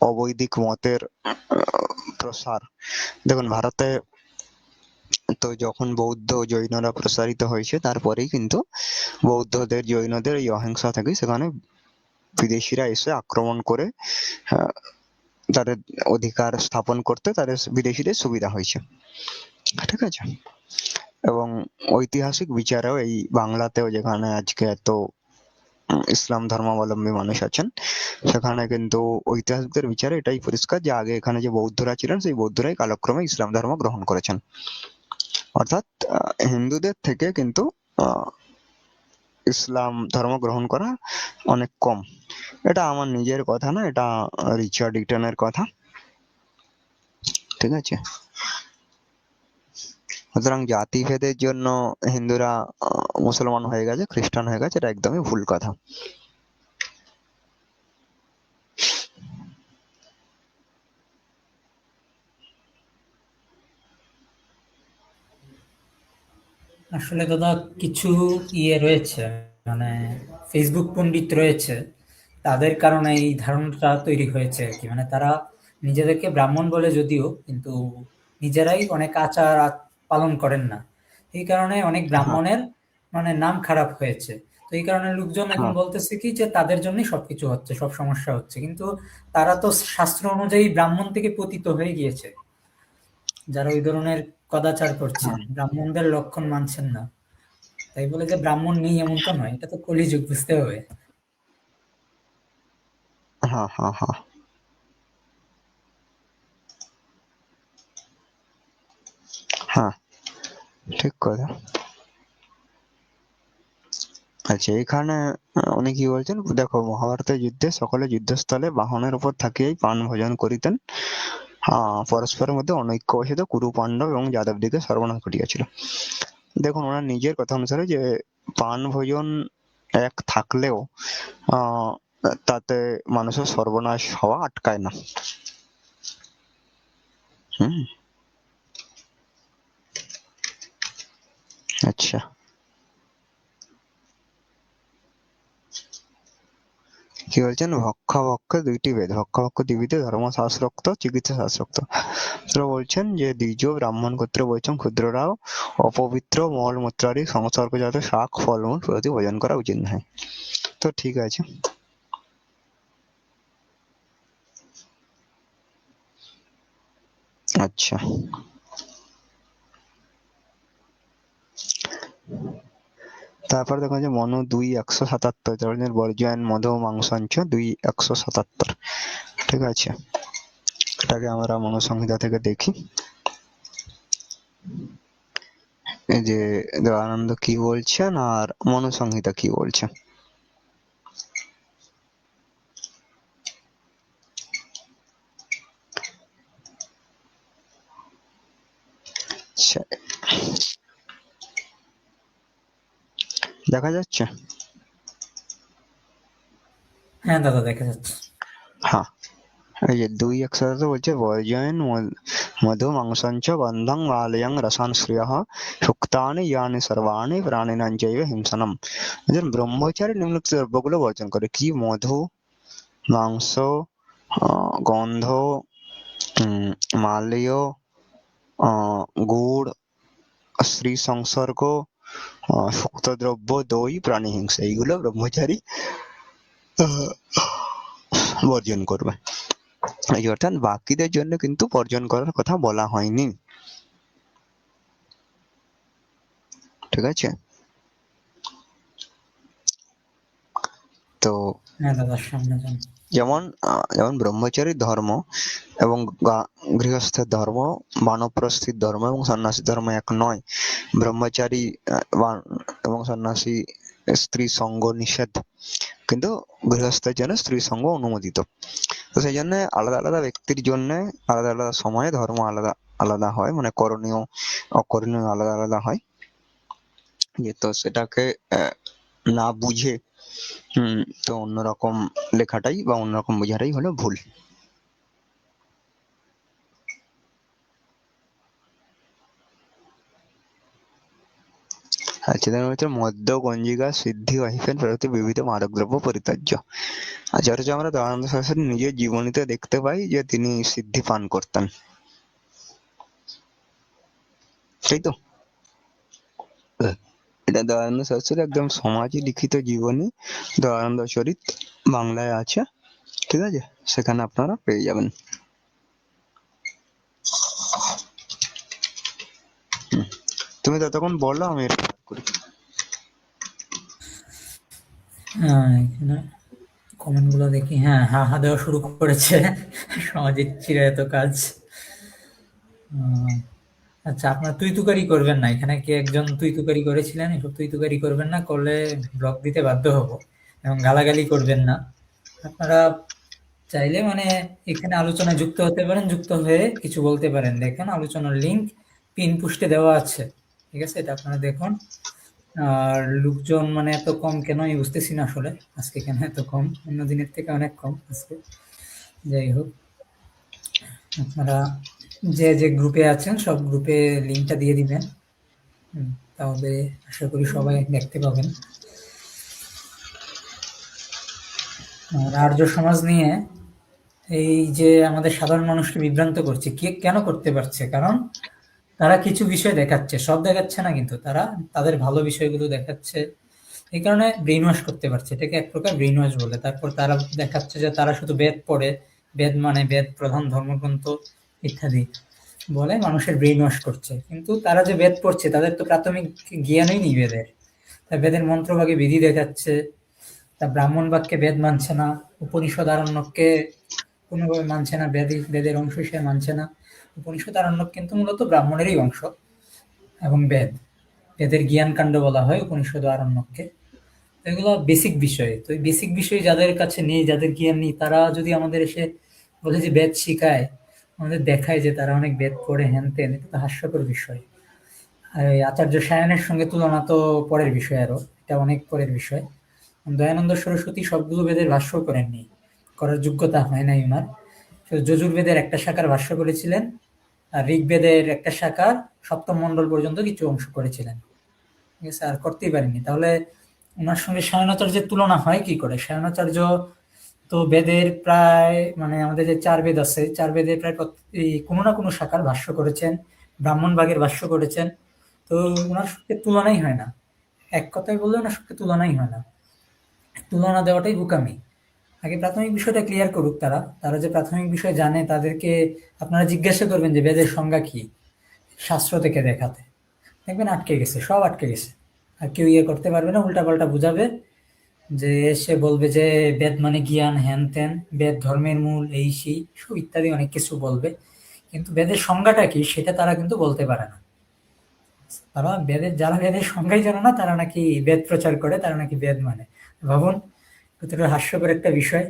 অবৈদিক মতের প্রসার। দেখুন ভারতে তো যখন বৌদ্ধ জৈনরা প্রসারিত হয়েছে তারপরেই কিন্তু বৌদ্ধদের জৈনদের এই অহিংসা থেকে সেখানে বিদেশিরা এসে আক্রমণ করে আহ, তাদের অধিকার স্থাপন করতে তাদের বিদেশিদের সুবিধা হয়েছে। ঠিক আছে। এবং ঐতিহাসিক বিচারেও এই বাংলাতেও যেখানে আজকে এত ইসলাম ধর্মাবলম্বী মানুষ আছেন, সেখানে কিন্তু ঐতিহাসিকদের বিচারে এটাই পরিষ্কার যে আগে এখানে যে বৌদ্ধরা ছিলেন সেই বৌদ্ধরাই কালক্রমে ইসলাম ধর্ম গ্রহণ করেছেন। অর্থাৎ হিন্দুদের থেকে কিন্তু আহ, ইসলাম ধর্ম গ্রহণ করা অনেক কম। এটা আমার নিজের কথা না, এটা রিচার্ড ইটনের কথা। ঠিক আছে। সুতরাং জাতিভেদের জন্য হিন্দুরা মুসলমান হয়ে গেছে, খ্রিস্টান হয়ে গেছে, এটা একদমই ভুল কথা। আসলে দাদা কিছু রয়েছে, মানে ফেসবুক পণ্ডিত রয়েছে, তাদের কারণে এই ধারণাটা তৈরি হয়েছে আর কি। মানে তারা নিজেদেরকে ব্রাহ্মণ বলে যদিও, কিন্তু নিজেরাই অনেক আচার পালন করেন না। এই কারণে অনেক হ্যাঁ ব্রাহ্মণের মানে নাম খারাপ হয়েছে। তো এই কারণে লোকজন এখন হ্যাঁ বলতেছে কি যে তাদের জন্যই সবকিছু হচ্ছে, সব সমস্যা হচ্ছে। কিন্তু তারা তো শাস্ত্র অনুযায়ী ব্রাহ্মণ থেকে পতিত হয়ে গিয়েছে। যারা ওই ধরনের কদাচার করছেন, হ্যাঁ ব্রাহ্মণদের লক্ষণ মানছেন না, তাই বলে যে ব্রাহ্মণ নেই এমন তো নয়। এটা তো কলিযুগ, বুঝতে হবে। হ্যাঁ হ্যাঁ হ্যাঁ হ্যাঁ, ঠিক কথা। আচ্ছা, এখানে উনি কি বলছেন দেখো, মহাভারতের যুদ্ধে সকলে যুদ্ধস্থলে বাহনের উপর থাকিয়াই পান ভোজন করিতেন। পরস্পরের মধ্যে অনৈক্য বশত কুরু পাণ্ডব এবং যাদবদিগের সর্বনাশ ঘটিয়াছিল। দেখুন ওনার নিজের কথা অনুসারে যে পান ভোজন এক থাকলেও আহ তাতে মানুষের সর্বনাশ হওয়া আটকায় না। হুম। আচ্ছা, কি বলছেন ভক্ষাভক্ষে দুইটি ভেদ, ভক্ষাভক্ষ দ্বিবিধে, ধর্মশাস্ত্রোক্ত চিকিৎসা শাস্ত্রোক্ত। তো বলছেন যে দ্বিজ ব্রাহ্মণ গোত্র বৈচম ক্ষুদ্ররাও অপবিত্র মলমূত্রাদি সংসর্গজাত শাক ফলমূল প্রভৃতি ভোজন করা উচিত নয়। তো ঠিক আছে। আচ্ছা, তারপর দেখো যে মনু 2:177, ধরনের বর্জ্যায়ন মধু মাংসাঞ্চ 2:177। ঠিক আছে, এটাকে আমরা মনুসংহিতা থেকে দেখি। এই যে দেবানন্দ কি বলছেন আর মনুসংহিতা কি বলছে। আচ্ছা, দেখা যাচ্ছে? হ্যাঁ দাদা, দেখা যাচ্ছে। হ্যাঁ, এই যে 2 একসাথে বলছে বর্জয়ন মধু মাংসাঞ্চ গন্ধং মালয়ং রসান শ্রিয়ঃ সুক্তানি ইয়ানি সর্বাণি প্রাণিনাং চৈব হিংসনম। একজন ব্রহ্মচারী নিম্নোক্ত দ্রব্যগুলো বর্জন করে। কি? মধু, মাংস, গন্ধ, মাল্য, গুড়, স্ত্রী সংসর্গ, সুক্ত দ্রব্য, দই, প্রাণী হিংসা, এইগুলো ব্রহ্মচারী আহ, বর্জন করবে। এই অর্থাৎ বাকিদের জন্য কিন্তু বর্জন করার কথা বলা হয়নি। ঠিক আছে? তো হ্যাঁ দাদা, সামনে যান। যেমন ব্রহ্মচারীর ধর্ম এবং গৃহস্থের ধর্ম, বানপ্রস্থির ধর্ম এবং সন্ন্যাসী ধর্ম এক নয়। ব্রহ্মচারী এবং সন্ন্যাসী স্ত্রী সঙ্গ নিষেধ, কিন্তু গৃহস্থের জন্য স্ত্রী সঙ্গ অনুমোদিত। তো সেই জন্য আলাদা আলাদা ব্যক্তির জন্য আলাদা আলাদা সময়ে ধর্ম আলাদা আলাদা হয়, মানে করণীয় অকরণীয় আলাদা আলাদা হয়। তো সেটাকে না বুঝে তো অন্যরকম লেখাটাই বা অন্যরকম বোঝাটাই হলো ভুল। আচার্য হচ্ছে মদ্য, গঞ্জিকা, সিদ্ধি, অহিফেন প্রভৃতি বিবিধ মাদকদ্রব্য পরিত্যাজ্য। আচার্য আমরা দয়ানন্দ সরস্বতী নিজের জীবনীতে দেখতে পাই যে তিনি সিদ্ধি পান করতেন, তাই তো? এটা দয়ানন্দ সরস্বতী একদম সমাজে লিখিত জীবনী, দয়ানন্দ চরিত বাংলায় আছে, ঠিক আছে? সেখানে আপনারা পেয়ে যাবেন। তুমি ততক্ষণ বলো, আমি এটা করি। হ্যাঁ, এখানে কমেন্ট গুলো দেখি। হ্যাঁ, হা হা দেওয়া শুরু করেছে সামাজিক চিরায়ত কাজ। আচ্ছা, আপনারা তুই তুকারি করবেন না। এখানে কে একজন তুই তুকারি করেছিলেন, এসব তুই তুকারি করবেন না, করলে ব্লক দিতে বাধ্য হব। এবং গালাগালি করবেন না। আপনারা চাইলে মানে এখানে আলোচনায় যুক্ত হতে পারেন, যুক্ত হয়ে কিছু বলতে পারেন। দেখেন আলোচনার লিঙ্ক পিন পোস্টে দেওয়া আছে, ঠিক আছে? এটা আপনারা দেখুন। আর লোকজন মানে এত কম কেন আমি বুঝতেছি না আসলে, আজকে কেন এত কম, অন্য দিনের থেকে অনেক কম আজকে। যাই হোক, আপনারা যে যে গ্রুপে আছেন সব গ্রুপে লিঙ্কটা দিয়ে দিবেন। তাহলে আশা করি সবাই দেখতে পাবেন। আর আর্য সমাজ নিয়ে এই যে আমাদের সাধারণ মানুষকে বিভ্রান্ত করছে, কেন করতে পারছে? কারণ তারা কিছু বিষয় দেখাচ্ছে, সব দেখাচ্ছে না, কিন্তু তারা তাদের ভালো বিষয়গুলো দেখাচ্ছে। এই কারণে ব্রেইন ওয়াশ করতে পারছে, এটাকে এক প্রকার ব্রেইন ওয়াশ বলে। তারপর তারা দেখাচ্ছে যে তারা শুধু বেদ পড়ে, বেদ মানে বেদ প্রধান ধর্মগ্রন্থ ইত্যাদি বলে মানুষের ব্রেইন ওয়াশ করছে। কিন্তু তারা যে বেদ পড়ছে তাদের তো প্রাথমিক জ্ঞানই নেই বেদের। তা বেদের মন্ত্রভাগে বিধি দেখাচ্ছে, তা ব্রাহ্মণ বাক্যে বেদ মানছে না, উপনিষদ আরণ্যককে কোনোভাবে মানছে না, বেদের অংশ সে মানছে না। উপনিষদ আরণ্যক কিন্তু মূলত ব্রাহ্মণেরই অংশ, এবং বেদের জ্ঞান কাণ্ড বলা হয় উপনিষদ আরণ্যককে। তো এগুলো বেসিক বিষয়। তো এই বেসিক বিষয় যাদের কাছে নেই, যাদের জ্ঞান নেই, তারা যদি আমাদের এসে বলে যে বেদ শিখায়, আমাদের দেখায় যে তারা অনেক বেদ পড়ে হ্যান তেন, এটা তো হাস্যকর বিষয়। আর এই আচার্য সায়নের সঙ্গে তুলনা তো পরের বিষয়, আরো এটা অনেক পরের বিষয়। দয়ানন্দ সরস্বতী সবগুলো বেদের ভাষ্য করেননি, করার যোগ্যতা হয় নাই ওনার। শুধু যজুর্বেদের একটা শাখার ভাষ্য করেছিলেন, আর ঋগ্বেদের একটা শাখার সপ্তম মণ্ডল পর্যন্ত কিছু অংশ করেছিলেন, ঠিক আছে? আর করতেই পারেননি। তাহলে ওনার সঙ্গে সায়নাচার্যের তুলনা হয় কি করে? সায়নাচার্য তো বেদের প্রায় মানে আমাদের যে চার বেদ আছে, চার বেদের প্রায় কোনো না কোনো শাখার ভাষ্য করেছেন, ব্রাহ্মণ ভাগের ভাষ্য করেছেন। তো ওনার সঙ্গে তুলনাই হয় না। এক কথায় বললে ওনার সঙ্গে তুলনাই হয় না। তুলনা দেওয়াটাই বোকামি। আগে প্রাথমিক বিষয়টা ক্লিয়ার করুক তারা। তারা যে প্রাথমিক বিষয় জানে তাদেরকে আপনারা জিজ্ঞাসা করবেন যে বেদের সংজ্ঞা কি, শাস্ত্র থেকে দেখাতে। দেখবেন আটকে গেছে, সব আটকে গেছে। আর কেউ ইয়ে করতে পারবে না, উল্টাপাল্টা বুঝাবে। যে সে বলবে যে বেদ মানে জ্ঞান, হ্যান ত্যান, বেদ ধর্মের মূল, এই সেই সব ইত্যাদি অনেক কিছু বলবে। কিন্তু বেদের সংজ্ঞাটা কি সেটা তারা কিন্তু বলতে পারে না। যারা বেদের সংজ্ঞাই জানে না তারা নাকি বেদ প্রচার করে, তারা নাকি বেদ মানে। ভাবুন, কতটা হাস্যকর একটা বিষয়।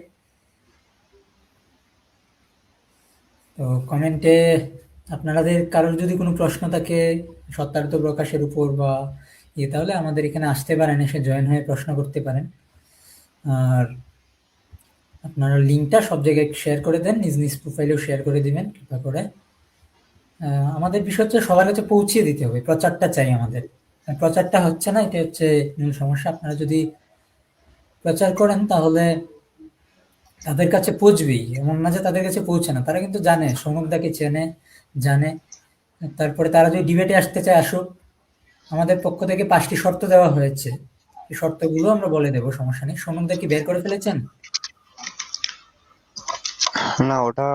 তো কমেন্টে আপনাদের কারোর যদি কোনো প্রশ্ন থাকে সত্যার্থ প্রকাশের উপর বা তাহলে আমাদের এখানে আসতে পারেন, এসে জয়েন হয়ে প্রশ্ন করতে পারেন। আর আপনারা লিঙ্কটা সব জায়গায় শেয়ার করে দেন, নিজ নিজ প্রোফাইলেও শেয়ার করে দিবেন কৃপা করে। আমাদের বিষয় হচ্ছে সবার কাছে পৌঁছিয়ে দিতে হবে, প্রচারটা চাই আমাদের। প্রচারটা হচ্ছে না, এটা হচ্ছে মূল সমস্যা। আপনারা যদি প্রচার করেন তাহলে তাদের কাছে পৌঁছবেই, এমন না যে তাদের কাছে পৌঁছে না, তারা কিন্তু জানে, সৌনকদাকে চেনে, জানে। তারপরে তারা যদি ডিবেটে আসতে চায় আসুক। আমাদের পক্ষ থেকে 5টি শর্ত দেওয়া হয়েছে, এই শর্তগুলো আমরা বলে দেবো, সমস্যা নেই। সৌনকদা কি বের করে ফেলেছেন? না, ওটা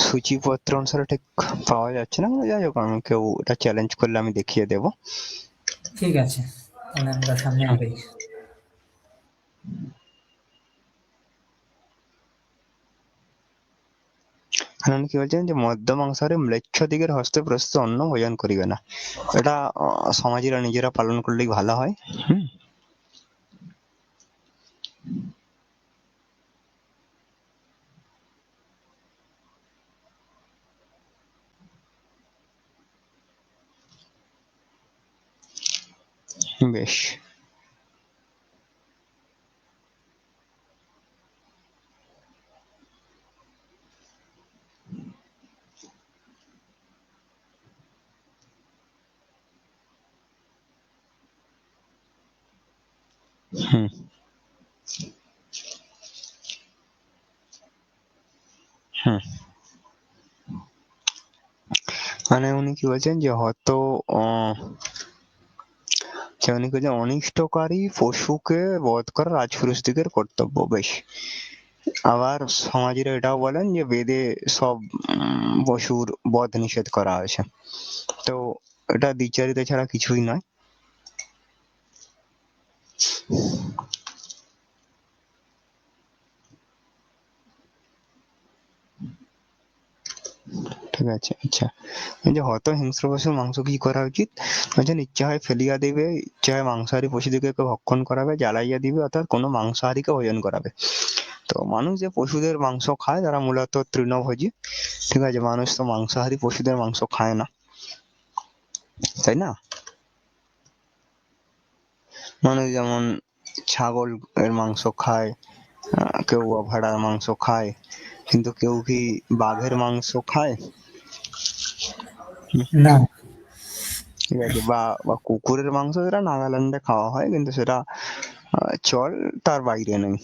সূচিপত্র অনুসারে ঠিক পাওয়া যাচ্ছে না, যাই হোক আমি কেউ এটা চ্যালেঞ্জ করলে আমি দেখিয়ে দেবো। ঠিক আছে, তাহলে আমরা সামনে আগাই। এখানে কি বলছেন যে মদ্য মাংসাহারে ম্লেচ্ছ দিগের হস্তে প্রস্তুত অন্ন ভোজন করিবে না। এটা সমাজীরা নিজেরা পালন করলেই ভালো হয়। বেশ। হুম হুম মানে উনি কি বলছেন যে হয়তো উনি বলছেন অনিষ্টকারী পশুকে বধ করা রাজপুরুষদিগের কর্তব্য। বেশ। আবার সমাজীরা এটাও বলেন যে বেদে সব পশুর বধ নিষেধ করা আছে। তো এটা দ্বিচারিত ছাড়া কিছুই নয়। ঠিক আছে, আচ্ছা। যে হত হিংস্র পশুর মাংস কি করা উচিত? বলছেন ইচ্ছা হয় ফেলিয়া দিবে, ইচ্ছা হয় মাংসাহারী পশুদিগকে ভক্ষণ করাবে, জ্বালাইয়া দিবে, অর্থাৎ কোনো মাংসাহারীকে ভোজন করাবে। তো মানুষ যে পশুদের মাংস খায় তারা মূলত তৃণভোজী। ঠিক আছে, মানুষ তো মাংসাহারী পশুদের মাংস খায় না, তাই না? মানুষ যেমন ছাগল এর মাংস খায়, কেউ ভেড়ার মাংস খায়, কিন্তু কেউ কি বাঘের মাংস খায়? না। ঠিক আছে, বা বা কুকুরের মাংস, যেটা নাগাল্যান্ডে খাওয়া হয়, কিন্তু সেটা চল তার বাইরে নেই।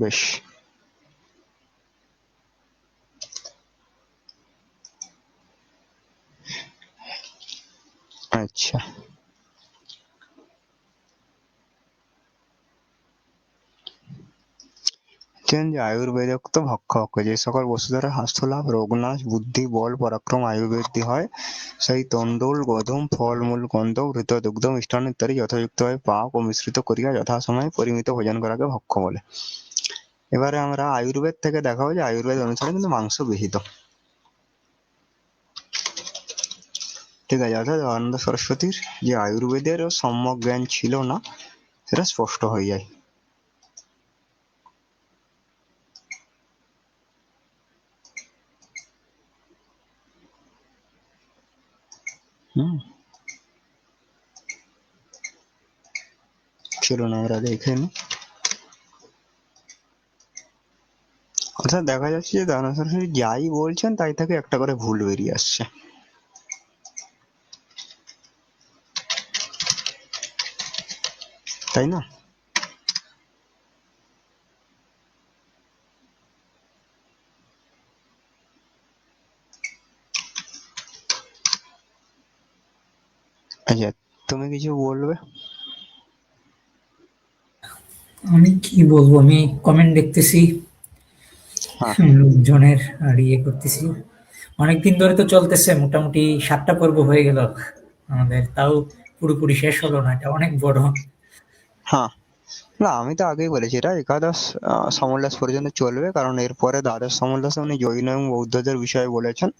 বেশ। আচ্ছা, যে আয়ুর্বেদোক্ত ভক্ষ যে সকল বস্তু দ্বারা স্বাস্থ্য লাভ, রোগনাশ, বুদ্ধি, বল, পরাক্রম, আয়ুর্বৃদ্ধি হয়, সেই তণ্ডুল, গোধূম, ফলমূল, গন্ধ, ঘৃত, দুগ্ধ, মিষ্টান্ন ইত্যাদি যথাযুক্তভাবে পাক ও মিশ্রিত করিয়া যথাসময়ে পরিমিত ভোজন করাকে ভক্ষ বলে। এবারে আমরা আয়ুর্বেদ থেকে দেখাবো যে আয়ুর্বেদ অনুসারে কিন্তু মাংস বিহিত। ঠিক আছে, অর্থাৎ দয়ানন্দ সরস্বতীর যে আয়ুর্বেদের সম্যক জ্ঞান ছিল না, সেটা স্পষ্ট হয়ে যায়। হুম, চলুন আমরা দেখে নিই। অর্থাৎ দেখা যাচ্ছে যে দয়ানন্দ সরস্বতী যাই বলছেন তাই থেকে একটা করে ভুল বেরিয়ে আসছে, তাই না? আচ্ছা, তুমি কিছু বলবে? আমি কি বলবো, আমি কমেন্ট দেখতেছি হ্যাঁ লোকজনের, আর করতেছি। অনেকদিন ধরে তো চলতেছে, মোটামুটি 7টা পর্ব হয়ে গেল আমাদের, তাও পুরোপুরি শেষ হলো না, এটা অনেক বড়। হ্যাঁ, না আমি তো আগেই বলেছি এটা একাদশ সমোল্লাস পর্যন্ত চলবে, কারণ এরপরে দ্বাদশ সমোল্লাসে উনি জৈন এবং বৌদ্ধদের বিষয়ে বলেছেন।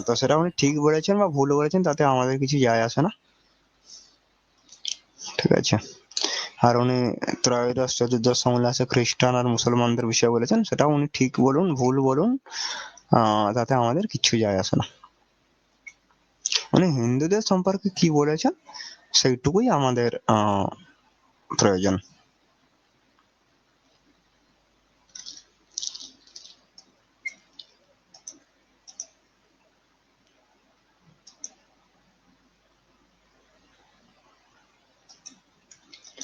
তো সেটা উনি ঠিক বলেছেন বা ভুল বলেছেন তাতে আমাদের কিছু যায় আসে না। ঠিক আছে, আর উনি ত্রয়োদশ চতুর্দশ সমুল্লাসে খ্রিস্টান আর মুসলমানদের বিষয়ে বলেছেন, সেটা উনি ঠিক বলুন ভুল বলুন, তাতে আমাদের কিচ্ছু যায় আসে না। উনি হিন্দুদের সম্পর্কে কি বলেছেন সেইটুকুই আমাদের প্রয়োজন।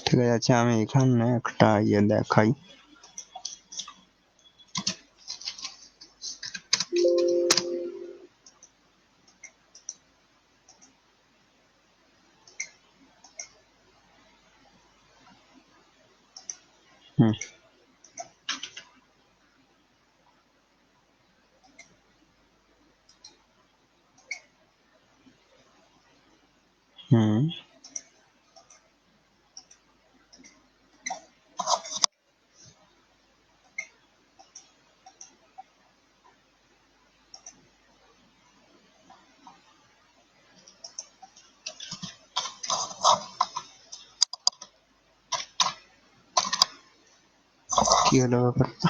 ঠিক আছে, আমি এখানে একটা দেখাই। হুম হুম কি হলো ব্যাপারটা?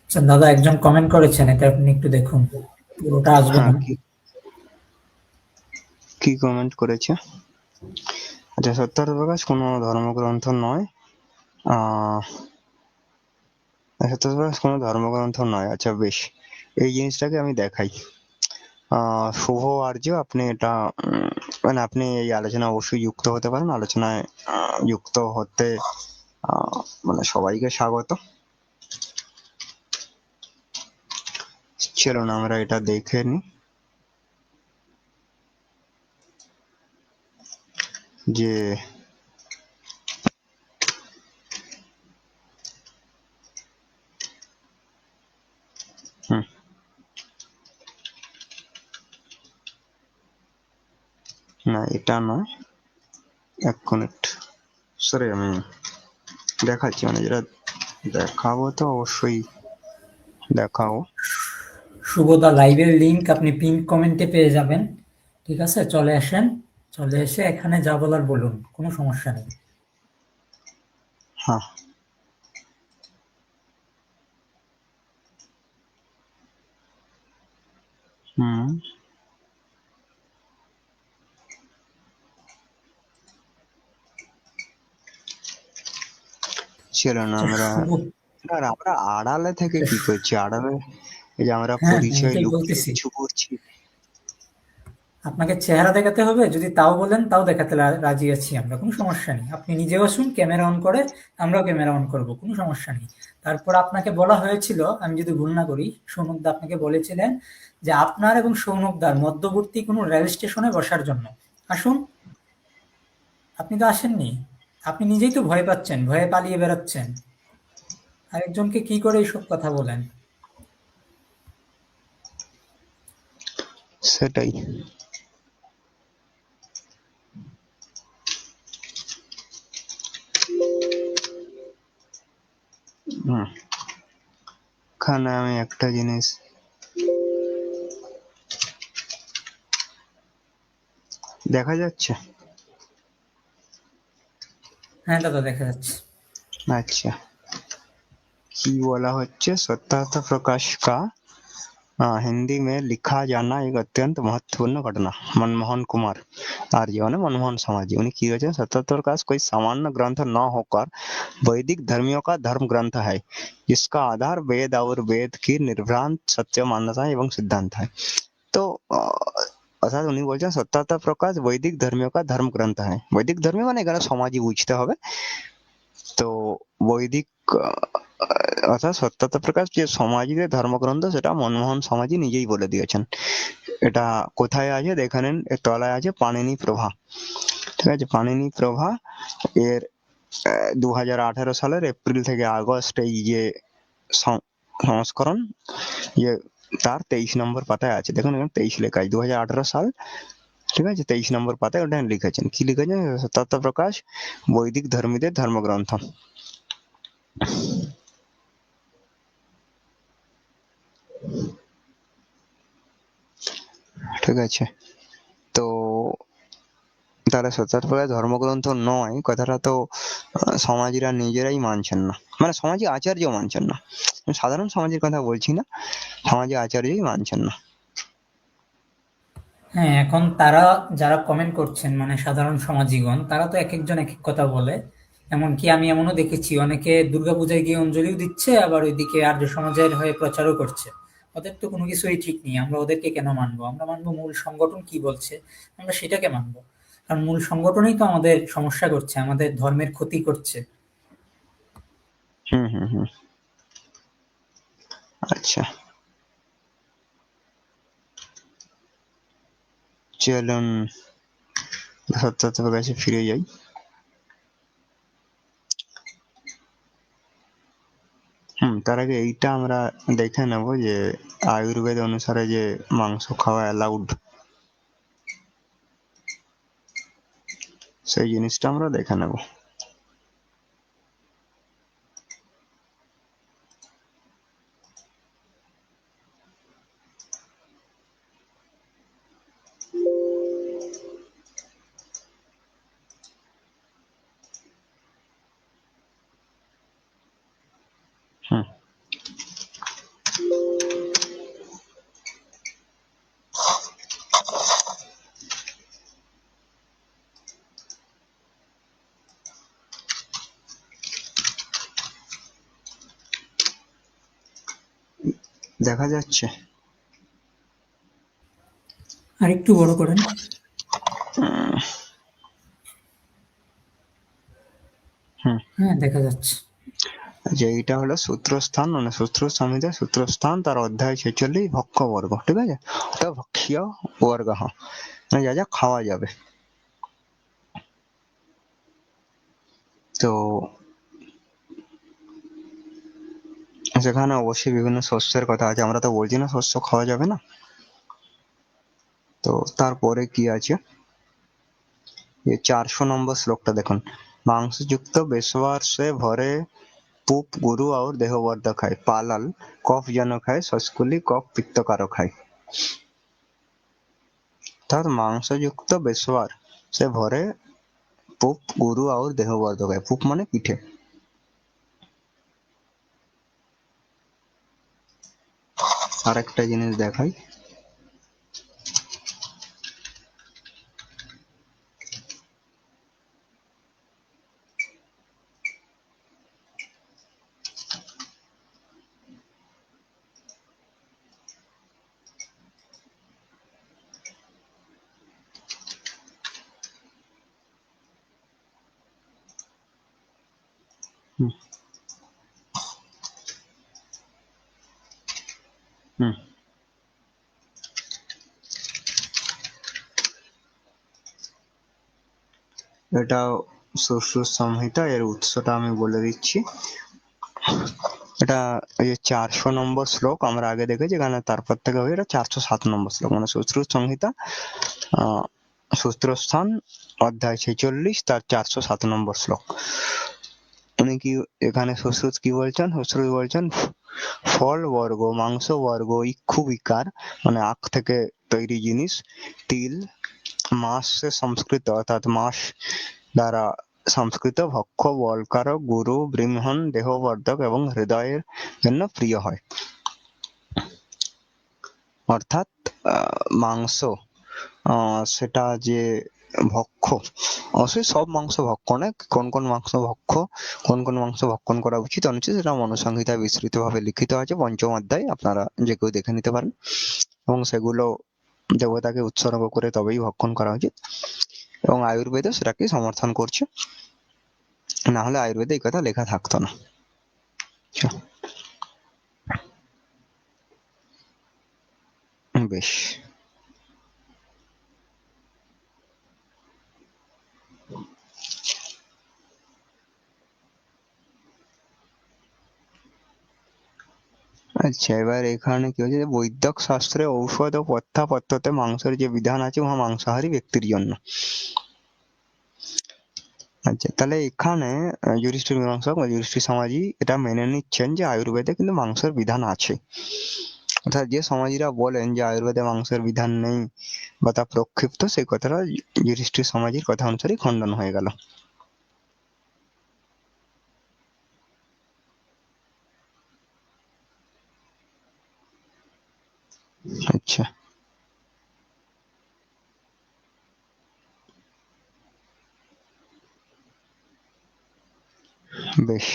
আচ্ছা দাদা, একজন কমেন্ট করেছেন, এটা আপনি একটু দেখুন, পুরোটা আসবে হ্যাঁ, না। কি কি কমেন্ট করেছে? আচ্ছা, সত্যার্থ প্রকাশ কোনো ধর্মগ্রন্থ নয়। সত্যার্থ প্রকাশ কোনো ধর্মগ্রন্থ নয়। আচ্ছা বেশ, এই জিনিসটাকে আমি দেখাই। শুভ আর্য, আপনি এটা মানে আপনি এই আলোচনা অবশ্যই যুক্ত হতে পারেন। আলোচনায় যুক্ত হতে মানে সবাইকে স্বাগত। চলুন আমরা এটা দেখে নিই যে হুম, না এটা নয়, 1 মিনিট। সরি, আমি দেখাচ্ছি, মানে যেটা দেখাবো তো অবশ্যই দেখাবো। শুভদা লাইভের লিংক আপনি পিন কমেন্টে পেয়ে যাবেন। ঠিক আছে, চলে আসেন, চলে এসে এখানে যা বলার বলুন, কোনো সমস্যা নেই। হ্যাঁ, হুম, চলুন আচ্ছা আমরা, শুভ, আর আমরা আড়ালে থেকে আচ্ছা কি করছি? আড়ালে এই যে আমরা হ্যাঁ হ্যাঁ, পরিচয় এটাই লুকিয়ে বলতেছি। কিছু করছি। আপনাকে চেহারা দেখাতে হবে, যদি তাও বলেন তাও দেখাতে রাজি আছি আমরা, কোনো সমস্যা নেই। আপনি নিজেও আসুন ক্যামেরা অন করে, আমরাও ক্যামেরা অন করবো, কোনো সমস্যা নেই। তারপর আপনাকে বলা হয়েছিল, আমি যদি ভুল না করি, সৌনকদা আপনাকে বলেছিলেন যে আপনার এবং সৌনকদার মধ্যবর্তী কোনো রেল স্টেশনে বসার জন্য। আসুন, আপনি তো আসেননি। আপনি নিজেই তো ভয় পাচ্ছেন, ভয়ে পালিয়ে বেড়াচ্ছেন, আরেকজনকে কি করে এইসব কথা বলেন? সেটাই। হুম, এখানে আমি একটা জিনিস দেখা যাচ্ছে। হ্যাঁ দাদা, দেখা যাচ্ছে। আচ্ছা, কি বলা হচ্ছে? सत्यार्थ प्रकाश का हिंदी में लिखा जाना एक अत्यंत महत्वपूर्ण घटना। मनमोहन कुमार आर्य ने मनमोहन समाजी उन्हें की वजह सत्यार्थ प्रकाश कोई सामान्य ग्रंथ न होकर वैदिक धर्मियों का धर्म ग्रंथ है, जिसका आधार वेद और वेद की निर्भ्रांत सत्य मान्यता एवं सिद्धांत है। तो অর্থাৎ উনি বলছেন সত্যার্থ প্রকাশ বৈদিক ধর্মীয় কা ধর্ম গ্রন্থ হয়। বৈদিক ধর্মীয় মানে এখানে সমাজই বুঝতে হবে। তো বৈদিক অর্থাৎ সত্যার্থ প্রকাশ যে সমাজীদের ধর্মগ্রন্থ, সেটা মনমোহন সমাজী নিজেই বলে দিয়েছেন। এটা কোথায় আছে দেখে নিন, এর তলায় আছে পাণিনি প্রভা। ঠিক আছে, পাণিনি প্রভা এর 2018 সালের এপ্রিল থেকে আগস্ট এই যে সংস্করণ, ইয়ে তার 23 নম্বর পাতায় আছে। দেখুন এখানে 23 লেখা আছে, 2018 সাল। ঠিক আছে, 23 নম্বর পাতায় ওটা লিখেছেন। কি লিখেছেন? সত্যার্থ প্রকাশ বৈদিক ধর্মীদের ধর্মগ্রন্থ। ঠিক আছে? তো তাহলে সত্যতার ধর্মগ্রন্থ নয় কথাটা তো সমাজীরা নিজেরাই মানছেন না, মানে সমাজী আচার্য মানছেন না। সাধারণ সমাজের কথা বলছি না, সমাজী আচার্যই মানছেন না। হ্যাঁ, এখন তারা যারা কমেন্ট করছেন মানে সাধারণ সমাজিগণ, তারা তো এক একজন এক এক কথা বলে। এমনকি আমি এমনও দেখেছি অনেকে দুর্গাপূজায় গিয়ে অঞ্জলিও দিচ্ছে, আবার ওইদিকে আর্য সমাজের হয়ে প্রচারও করছে। ওদের তো কোনো কিছুই ঠিক নেই, আমরা ওদেরকে কেন মানবো? আমরা মানবো মূল সংগঠন কি বলছে, আমরা সেটাকে মানবো। কারণ মূল সংগঠনই তো আমাদের সমস্যা করছে, আমাদের ধর্মের ক্ষতি করছে। হুম হুম হুম। আচ্ছা, চলুন সত্যতার কাছে ফিরে যাই। তার আগে এইটা আমরা দেখে নেব যে আয়ুর্বেদ অনুসারে যে মাংস খাওয়া অ্যালাউড, সেই জিনিসটা আমরা দেখে নেব। হুম, দেখা যাচ্ছে। আর একটু বড় করেন। হুম। হ্যাঁ, দেখা যাচ্ছে। যে এইটা হলো সূত্রস্থান, মানে সূত্র সংহিতা সূত্রস্থান, তার অধ্যায় 46 ভক্ষ বর্গ, ঠিক আছে? তো ভক্ষীয় বর্গ, মানে যা যা খাওয়া যাবে। তো সেখানে অবশ্যই বিভিন্ন শস্যের কথা আছে, আমরা তো বলছি না শস্য খাওয়া যাবে না। তো তারপরে কি আছে, এই 400 নম্বর শ্লোকটা দেখুন। मांसयुक्त बेस्वार से भरे पुप गुरु और देहवर्धक है, पालल कफ जनक है, शस्कुली कफ पित्तकारक है। अर्थात मांसयुक्त बेस्वार से भरे पुप गुरु और देहवर्धक है। पुप माने পিঠে। আর একটা জিনিস দেখাই, হুম হুম, এটা সুশ্রুত সংহিতা, এর উৎসটা আমি বলে দিচ্ছি। এটা এই 400 নম্বর শ্লোক আমরা আগে দেখেছি, এখানে তারপর থেকে হবে এটা 407 নম্বর শ্লোক, মানে সুশ্রুত সংহিতা সূত্রস্থান অধ্যায় 46 তার 407 নম্বর শ্লোক। উনি কি এখানে সুশ্রুত কি বলছেন? সুশ্রুত বলছেন ফল বর্গ, মাংস বর্গ, ইক্ষু বিকার মানে আখ থেকে তৈরি জিনিস, তিল, মাস সংস্কৃত অর্থাৎ মাস দ্বারা সংস্কৃত, ভক্ষ বলকারক, গুরু বৃহন দেহবর্ধক এবং হৃদয়ের জন্য প্রিয় হয়। অর্থাৎ মাংস সেটা যে ভক্ষ, অবশ্যই সব মাংস ভক্ষ নয়, কোন কোন মাংস ভক্ষ, কোন কোন মাংস ভক্ষণ করা উচিত অনুচিত সেটা মনুসংহিতায় বিস্তৃতভাবে লিখিত আছে, পঞ্চম অধ্যায়, আপনারা যে কেউ দেখে নিতে পারেন। এবং সেগুলো দেবতাকে উৎসর্গ করে তবেই ভক্ষণ করা উচিত, এবং আয়ুর্বেদে সেটাকে সমর্থন করছে, না হলে আয়ুর্বেদে এই কথা লেখা থাকতো না। বেশ, আচ্ছা এবার এখানে কি হচ্ছে, বৈদ্যক শাস্ত্রে ঔষধ ও পথ্যাপথ্যতে মাংসের যে বিধান আছে উহা মাংসাহারী ব্যক্তির জন্য। আচ্ছা, তাহলে এখানে যুধিষ্ঠির মীমাংসক বা যুধিষ্ঠির সমাজী এটা মেনে নিচ্ছেন যে আয়ুর্বেদে কিন্তু মাংসের বিধান আছে, অর্থাৎ যে সমাজীরা বলেন যে আয়ুর্বেদে মাংসের বিধান নেই বা তা প্রক্ষিপ্ত, সেই কথাটা যুধিষ্ঠির সমাজীর কথা অনুসারে খণ্ডন হয়ে গেল। আচ্ছা, বেশ।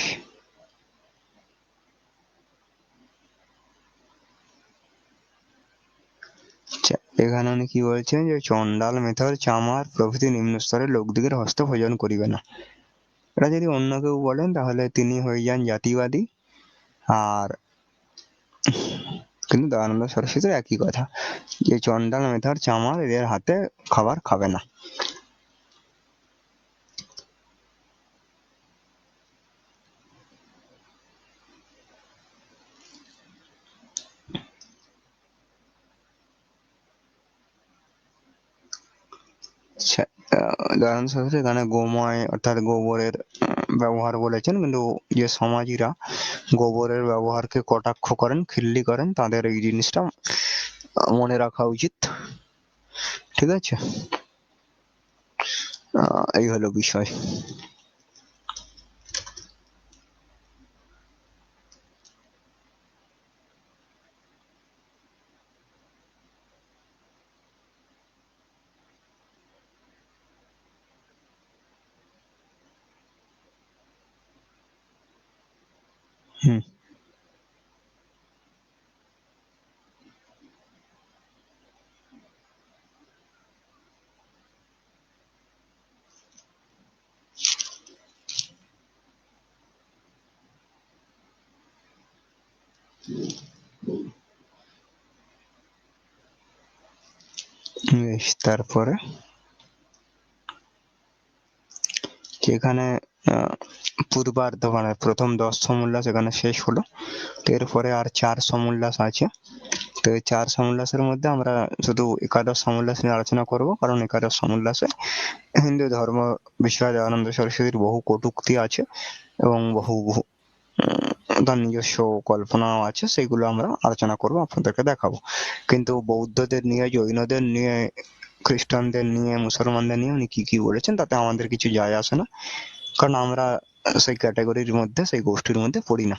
আচ্ছা, এখানে উনি কি বলছেন যে চণ্ডাল, মেথর, চামার প্রভৃতি নিম্ন স্তরের লোকদিগের হস্তে ভোজন করিবে না। এটা যদি অন্য কেউ বলেন তাহলে তিনি হয়ে যান জাতিবাদী। আর কিন্তু দয়ানন্দ সরস্বতীর একই কথা, যে চণ্ডাল, মেথর, চামার এদের হাতে খাবার খাবে না। আচ্ছা, দয়ানন্দ সরস্বতী এখানে গোময় অর্থাৎ গোবরের ব্যবহার বলেছেন, কিন্তু যে সমাজীরা গোবরের ব্যবহারকে কটাক্ষ করেন, খিল্লি করেন, তাদের এই জিনিসটা মনে রাখা উচিত। ঠিক আছে, এই হলো বিষয়। হুম, বেশ। তারপরে যেখানে পূর্বার্ধ মানে প্রথম 10 সমুল্লাস এখানে শেষ হলো, তো এরপরে আর 4 সমুল্লাস আছে। তো এই 4 সমুল্লাসের মধ্যে আমরা শুধু একাদশ সমুল্লাস নিয়ে আলোচনা করব, কারণ একাদশ সমুল্লাসে হিন্দু ধর্ম বিষয়ে দয়ানন্দ সরস্বতীর বহু কটূক্তি আছে এবং বহু তার নিজস্ব কল্পনাও আছে, সেগুলো আমরা আলোচনা করব, আপনাদেরকে দেখাবো। কিন্তু বৌদ্ধদের নিয়ে, জৈনদের নিয়ে, খ্রিস্টানদের নিয়ে, মুসলমানদের নিয়ে উনি কি কি বলেছেন তাতে আমাদের কিছু যায় আসে না, কারণ আমরা সেই ক্যাটাগরির মধ্যে, সেই গোষ্ঠীর মধ্যে পড়ি না।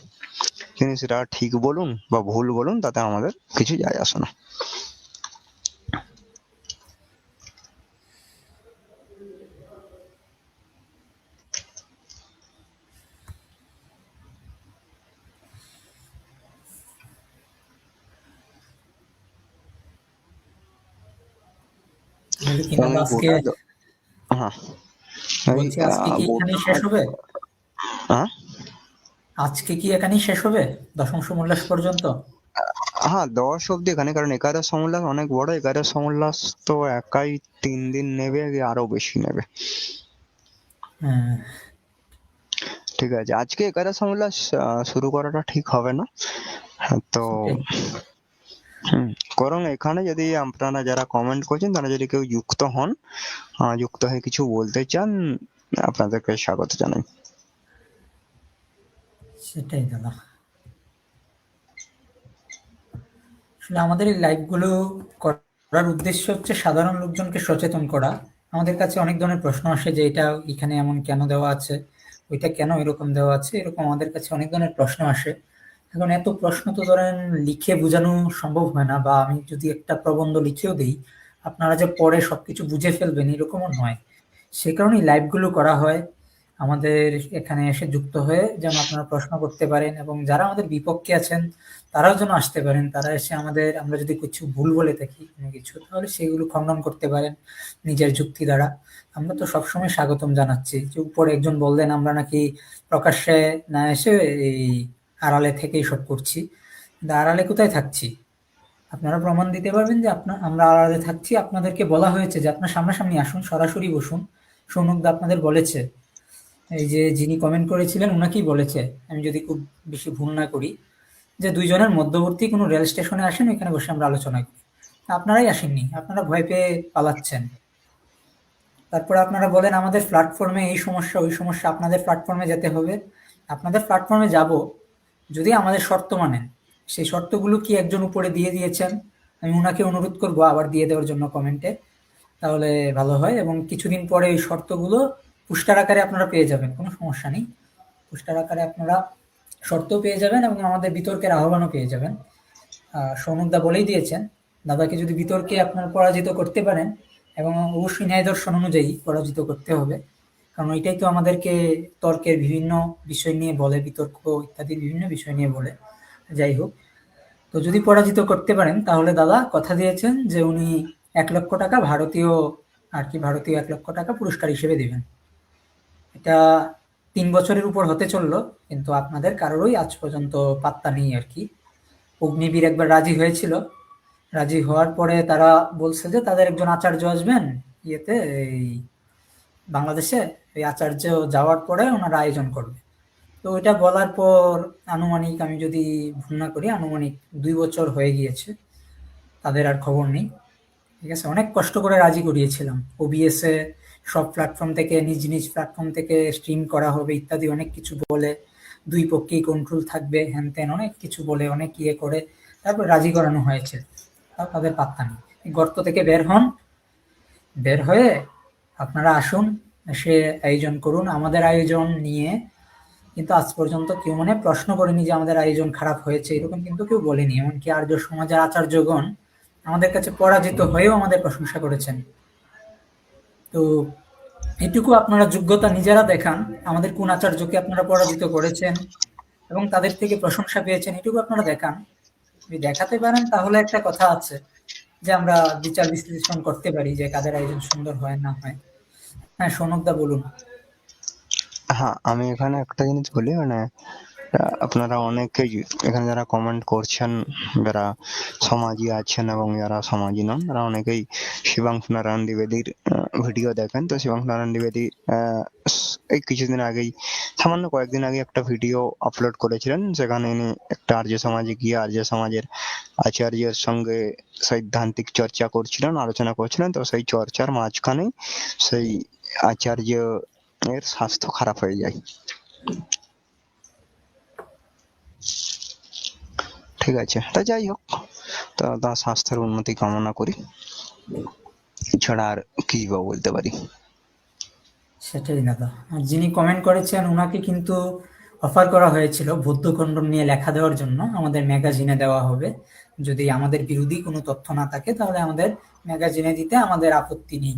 কিন্তু সেটা ঠিক বলুন বা ভুল বলুন, তাতে আমাদের কিছু যায় আসে না। তাহলে কি এবং দাদা এই আজকে, গোটা হ্যাঁ, এই বলছি আজকে কি গোটা এখানেই শেষ হবে? হ্যাঁ, আজকে কি এখানেই শেষ হবে দশম সমুল্লাস পর্যন্ত? হ্যাঁ 10 অব্দি এখানে, কারণ একাদশ সমুল্লাস অনেক বড়। একাদশ সমুল্লাস তো একাই 3 দিন নেবে, আরো বেশি নেবে। হ্যাঁ, ঠিক আছে, আজকে একাদশ সমুল্লাস শুরু করাটা ঠিক হবে না। তো সেটাই। বরং এখানে যদি আপনারা যারা কমেন্ট করছেন, তারা যদি কেউ যুক্ত হন, যুক্ত হয়ে কিছু বলতে চান, আপনাদেরকে স্বাগত জানাই। সেটাই দাদা। আসলে আমাদের এই লাইভগুলো করার উদ্দেশ্য হচ্ছে সাধারণ লোকজনকে সচেতন করা। আমাদের কাছে অনেক ধরনের প্রশ্ন আসে যে এটা এখানে এমন কেন দেওয়া আছে, ওইটা কেন এরকম দেওয়া আছে, এরকম আমাদের কাছে অনেক ধরনের প্রশ্ন আসে। এখন এত প্রশ্ন তো ধরেন লিখে বোঝানো সম্ভব হয় না, বা আমি যদি একটা প্রবন্ধ লিখেও দিই, আপনারা যে পরে সবকিছু বুঝে ফেলবেন এরকমও নয়। সে কারণেই লাইভগুলো করা হয়, আমাদের এখানে এসে যুক্ত হয়ে যেন আপনারা প্রশ্ন করতে পারেন, এবং যারা আমাদের বিপক্ষে আছেন তারাও যেন আসতে পারেন। তারা এসে আমাদের, আমরা যদি কিছু ভুল বলে থাকি কোনো কিছু, তাহলে সেগুলো খণ্ডন করতে পারেন নিজের যুক্তি দ্বারা। আমরা তো সবসময় স্বাগতম জানাচ্ছি। যে উপরে একজন বললেন আমরা নাকি প্রকাশ্যে না এসে এই আড়ালে থেকেই সব করছি, কিন্তু আড়ালে কোথায় থাকছি? আপনারা প্রমাণ দিতে পারবেন যে আমরা আড়ালে থাকছি? আপনাদেরকে বলা হয়েছে যে আপনার সামনাসামনি আসুন, সরাসরি বসুন। সৌনকদা আপনাদের বলেছে, এই যে যিনি কমেন্ট করেছিলেন উনাকেই বলেছে, আমি যদি খুব বেশি ভুল না করি, যে দুইজনের মধ্যবর্তী কোনো রেল স্টেশনে আসেন, এখানে বসে আমরা আলোচনা করি। আপনারাই আসেননি, আপনারা ভয় পেয়ে পালাচ্ছেন। তারপরে আপনারা বলেন আমাদের প্ল্যাটফর্মে এই সমস্যা ওই সমস্যা, আপনাদের প্ল্যাটফর্মে যেতে হবে। আপনাদের প্ল্যাটফর্মে যাব যদি আমাদের শর্ত মানেন, সেই শর্তগুলো কি একজন উপরে দিয়ে দিয়েছেন, আমি ওনাকে অনুরোধ করব আবার দিয়ে দেওয়ার জন্য কমেন্টে, তাহলে ভালো হয়। এবং কিছুদিন পরে এই শর্তগুলো পুস্টার আকারে আপনারা পেয়ে যাবেন, কোনো সমস্যা নেই। পুস্টার আকারে আপনারা শর্তও পেয়ে যাবেন এবং আমাদের বিতর্কের আহ্বানও পেয়ে যাবেন। সৌনকদা বলেই দিয়েছেন, দাদাকে যদি বিতর্কে আপনার পরাজিত করতে পারেন, এবং অবশ্যই ন্যায় দর্শন অনুযায়ী পরাজিত করতে হবে, কারণ এটাই তো আমাদেরকে তর্কের বিভিন্ন বিষয় নিয়ে বলে, বিতর্ক ইত্যাদি বিভিন্ন বিষয় নিয়ে বলে। যাই হোক, তো যদি পরাজিত করতে পারেন তাহলে দাদা কথা দিয়েছেন যে উনি 1 লক্ষ টাকা ভারতীয়, আর কি ভারতীয় 1 লক্ষ টাকা পুরস্কার হিসেবে দিবেন। এটা 3 বছরের উপর হতে চললো, কিন্তু আপনাদের কারোরই আজ পর্যন্ত পাত্তা নেই আর কি। অগ্নিবীর একবার রাজি হয়েছিল, রাজি হওয়ার পরে তারা বলছে যে তাদের একজন আচার্য আসবেন ইয়েতে, এই বাংলাদেশে, এই আচার্য যাওয়ার পরে ওনারা আয়োজন করবে। তো ওইটা বলার পর আনুমানিক, আমি যদি ভুল না করি, আনুমানিক 2 বছর হয়ে গিয়েছে, তাদের আর খবর নেই। ঠিক আছে, অনেক কষ্ট করে রাজি করিয়েছিলাম, ওবিএস এ সব প্ল্যাটফর্ম থেকে, নিজ নিজ প্ল্যাটফর্ম থেকে স্ট্রিম করা হবে ইত্যাদি অনেক কিছু বলে, দুই পক্ষেই কন্ট্রোল থাকবে, হ্যান ত্যান অনেক কিছু বলে, অনেক ইয়ে করে তারপর রাজি করানো হয়েছে। তাও তাদের পাত্তা নেই। এই গর্ত থেকে বের হন, বের হয়ে আপনারা আসুন, সে আয়োজন করুন। আমাদের আয়োজন নিয়ে কিন্তু আজ পর্যন্ত কেউ মানে প্রশ্ন করেনি যে আমাদের আয়োজন খারাপ হয়েছে, এরকম কিন্তু কেউ বলেনি। এমনকি আর্য সমাজের আচার্যগণ আমাদের কাছে পরাজিত হয়েও আমাদের প্রশংসা করেছেন। তো এটুকু আপনারা যোগ্যতা নিজেরা দেখান, আমাদের কোন আচার্যকে আপনারা পরাজিত করেছেন এবং তাদের থেকে প্রশংসা পেয়েছেন, এটুকু আপনারা দেখান। যদি দেখাতে পারেন তাহলে একটা কথা আছে যে আমরা বিচার বিশ্লেষণ করতে পারি যে কাদের আয়োজন সুন্দর হয় না হয়। হ্যাঁ, সৌনকদা বলুন। হ্যাঁ, আমি এখানে একটা জিনিস বলি, মানে আপনারা অনেকেই এখানে যারা কমেন্ট করছেন, যারা সমাজী আছেন এবং যারা সমাজী নন, তারা অনেকেই শিবাংশু নারায়ণ দ্বিবেদীর ভিডিও দেখেন। তো শিবাংশু নারায়ণ দ্বিবেদী এই কিছুদিন আগেই, সামান্য কয়েকদিন আগে একটা ভিডিও আপলোড করেছিলেন, সেখানে ইনি একটা আর্য সমাজে গিয়ে আর্য সমাজের আচার্যের সঙ্গে সৈদ্ধান্তিক চর্চা করছিলেন, আলোচনা করছিলেন। তো সেই চর্চার মাঝখানে সেই আচার্য এর স্বাস্থ্য খারাপ হয়ে যায়। ঠিক আছে, তা যাই হোক, তো তার স্বাস্থ্যের উন্নতি কামনা করি, এছাড়া আর কি বা বলতে পারি। সেটাই দাদা। আর যিনি কমেন্ট করেছেন ওনাকে কিন্তু অফার করা হয়েছিল বৌদ্ধ খণ্ডন নিয়ে লেখা দেওয়ার জন্য, আমাদের ম্যাগাজিনে দেওয়া হবে। যদি আমাদের বিরোধী কোনো তথ্য না থাকে তাহলে আমাদের ম্যাগাজিনে দিতে আমাদের আপত্তি নেই।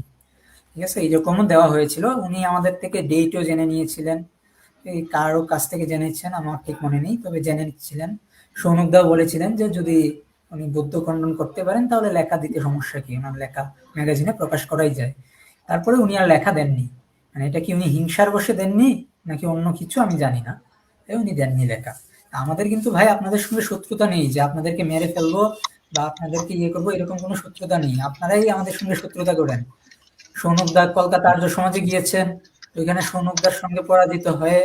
ঠিক আছে, এইরকমও দেওয়া হয়েছিল। উনি আমাদের থেকে ডেটও জেনে নিয়েছিলেন, এই কারো কাছ থেকে জেনেছেন আমার ঠিক মনে নেই, তবে জেনে নিচ্ছিলেন। সৌনকদাও বলেছিলেন যে যদি উনি বৌদ্ধ খণ্ডন করতে পারেন তাহলে লেখা দিতে সমস্যা কি, ওনার লেখা ম্যাগাজিনে প্রকাশ করাই যায়। তারপরে উনি আর লেখা দেননি। মানে এটা কি উনি হিংসার বশে দেননি নাকি অন্য কিছু আমি জানি না, তাই উনি দেননি লেখা। আমাদের কিন্তু ভাই আপনাদের সঙ্গে শত্রুতা নেই যে আপনাদেরকে মেরে ফেলবো বা আপনাদেরকে ইয়ে করবো, এরকম কোনো শত্রুতা নেই। আপনারাই আমাদের সঙ্গে শত্রুতা করেন। সৌনকদা কলকাতা আর্য সমাজে গিয়েছেন, ওইখানে সৌনকদার সঙ্গে পরাজিত হয়ে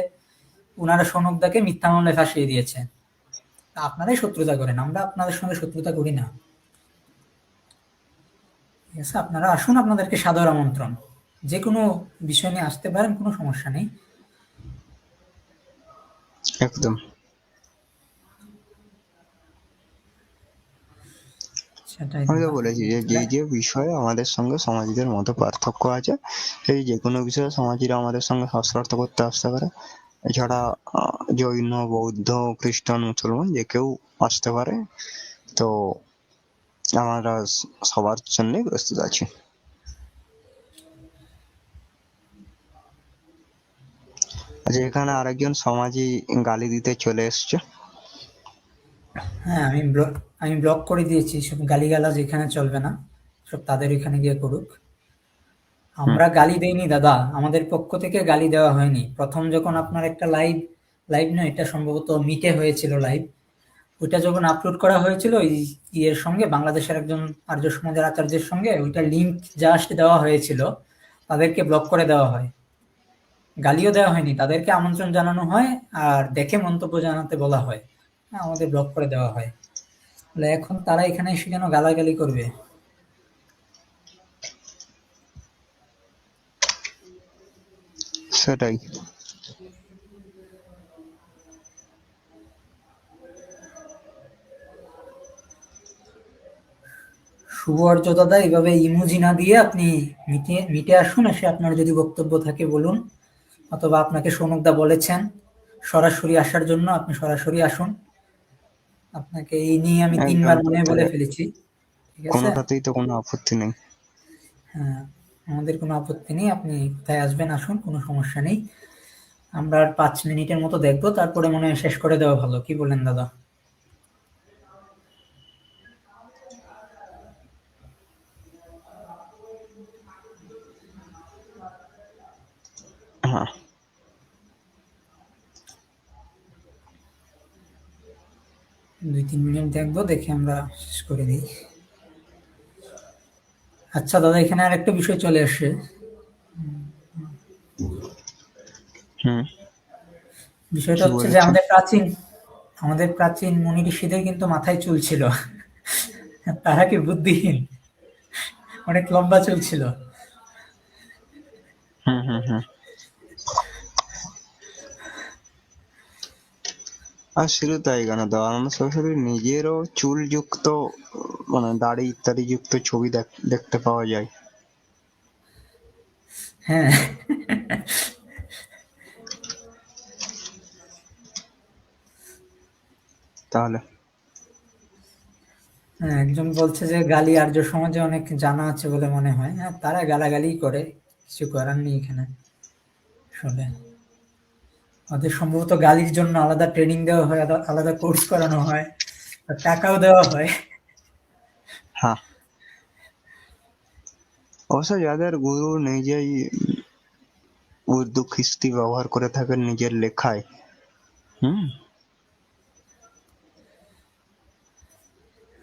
উনারা সৌনকদাকে মিথ্যা মামলায় ফাঁসিয়ে দিয়েছেন। তা আপনারাই শত্রুতা করেন, আমরা আপনাদের সঙ্গে শত্রুতা করি না। ঠিক আছে, আপনারা আসুন, আপনাদেরকে সাদর আমন্ত্রণ। যে কোনো বিষয় নিয়ে আসতে পারেন, কোনো সমস্যা নেই। একদম। সেটাই আমি তো দাদা। বলেছি যে যে যে বিষয়ে আমাদের সঙ্গে সমাজীদের মতো পার্থক্য আছে, সেই যে কোনো বিষয়ে সমাজীরা আমাদের সঙ্গে শাস্ত্রার্থ করতে আসতে পারে। এছাড়া জৈন, বৌদ্ধ, খ্রিস্টান, মুসলমান যে কেউ আসতে পারে। তো আমরা সবার জন্যই প্রস্তুত আছি। আচ্ছা, এখানে আরেকজন সমাজী গালি দিতে চলে এসছে। হ্যাঁ, আমি ব্লক করে দিয়েছি, সব গালিগালাজ এখানে চলবে না, সব তাদের এখানে গিয়ে করুক। হুম। আমরা গালি দেইনি দাদা, আমাদের পক্ষ থেকে গালি দেওয়া হয়নি। প্রথম যখন আপনার একটা লাইভ, লাইভ নয় এটা সম্ভবত মিটে হয়েছিল লাইভ, ওইটা যখন আপলোড করা হয়েছিল ওই ইয়ের সঙ্গে, বাংলাদেশের একজন আর্য সমাজের আচার্যের সঙ্গে, ওইটা লিঙ্ক জাস্ট দেওয়া হয়েছিল, তাদেরকে ব্লক করে দেওয়া হয়। গালিও দেওয়া হয়নি, তাদেরকে আমন্ত্রণ জানানো হয় আর দেখে মন্তব্য জানাতে বলা হয়, আমাদের ব্লক করে দেওয়া হয়। বলে এখন তারা এখানে এসে কেন গালাগালি করবে? সেটাই। শুভ আর্য দাদা, এভাবে ইমোজি না দিয়ে আপনি মিটে আসুন, এসে আপনার যদি বক্তব্য থাকে বলুন, অথবা আপনাকে সৌনকদা বলেছেন সরাসরি আসার জন্য, আপনি সরাসরি আসুন। আপনাকে এই নিয়ে আমি একদম 3 বার মনে হয় তাতে বলে ফেলেছি, ঠিক আছে? কোনোটাতেই তো কোনো আপত্তি নেই। হ্যাঁ, আমাদের কোনো আপত্তি নেই, আপনি কোথায় আসবেন আসুন, কোনো সমস্যা নেই। আমরা আর 5 মিনিটের মতো দেখবো, তারপরে মনে হয় শেষ করে দেওয়া ভালো, কি বলেন দাদা? হ্যাঁ 2-3 মিনিট দেখবো, দেখে আমরা শেষ করে দিই। আচ্ছা দাদা, এখানে আর একটা বিষয় চলে আসে। হুম বিষয়টা কি হচ্ছে যে বলেছে? আমাদের প্রাচীন মুনি ঋষিদের কিন্তু মাথায় চুল ছিল। তারা কি বুদ্ধিহীন? অনেক লম্বা চুল ছিল। হুম হুম হুম আর শুধু তাই কেন, দয়ানন্দ সরস্বতীর নিজেরও চুল যুক্ত মানে দাড়ি ইত্যাদি যুক্ত ছবি দেখতে পাওয়া যায়। হ্যাঁ, তাহলে হ্যাঁ, একজন বলছে যে গালি আর্য সমাজে অনেক জানা আছে বলে মনে হয়। হ্যাঁ, তারা গালাগালি করে, কিছু করার নেই এখানে আসলে। ওদের সম্ভবত গালির জন্য আলাদা ট্রেনিং দেওয়া হয়, আলাদা কোর্স করানো হয়, আর টাকাও দেওয়া হয়। হ্যাঁ, অবশ্য যাদের গুরু নিজেই উর্দু খিস্তি ব্যবহার করে থাকেন নিজের লেখায়, হুম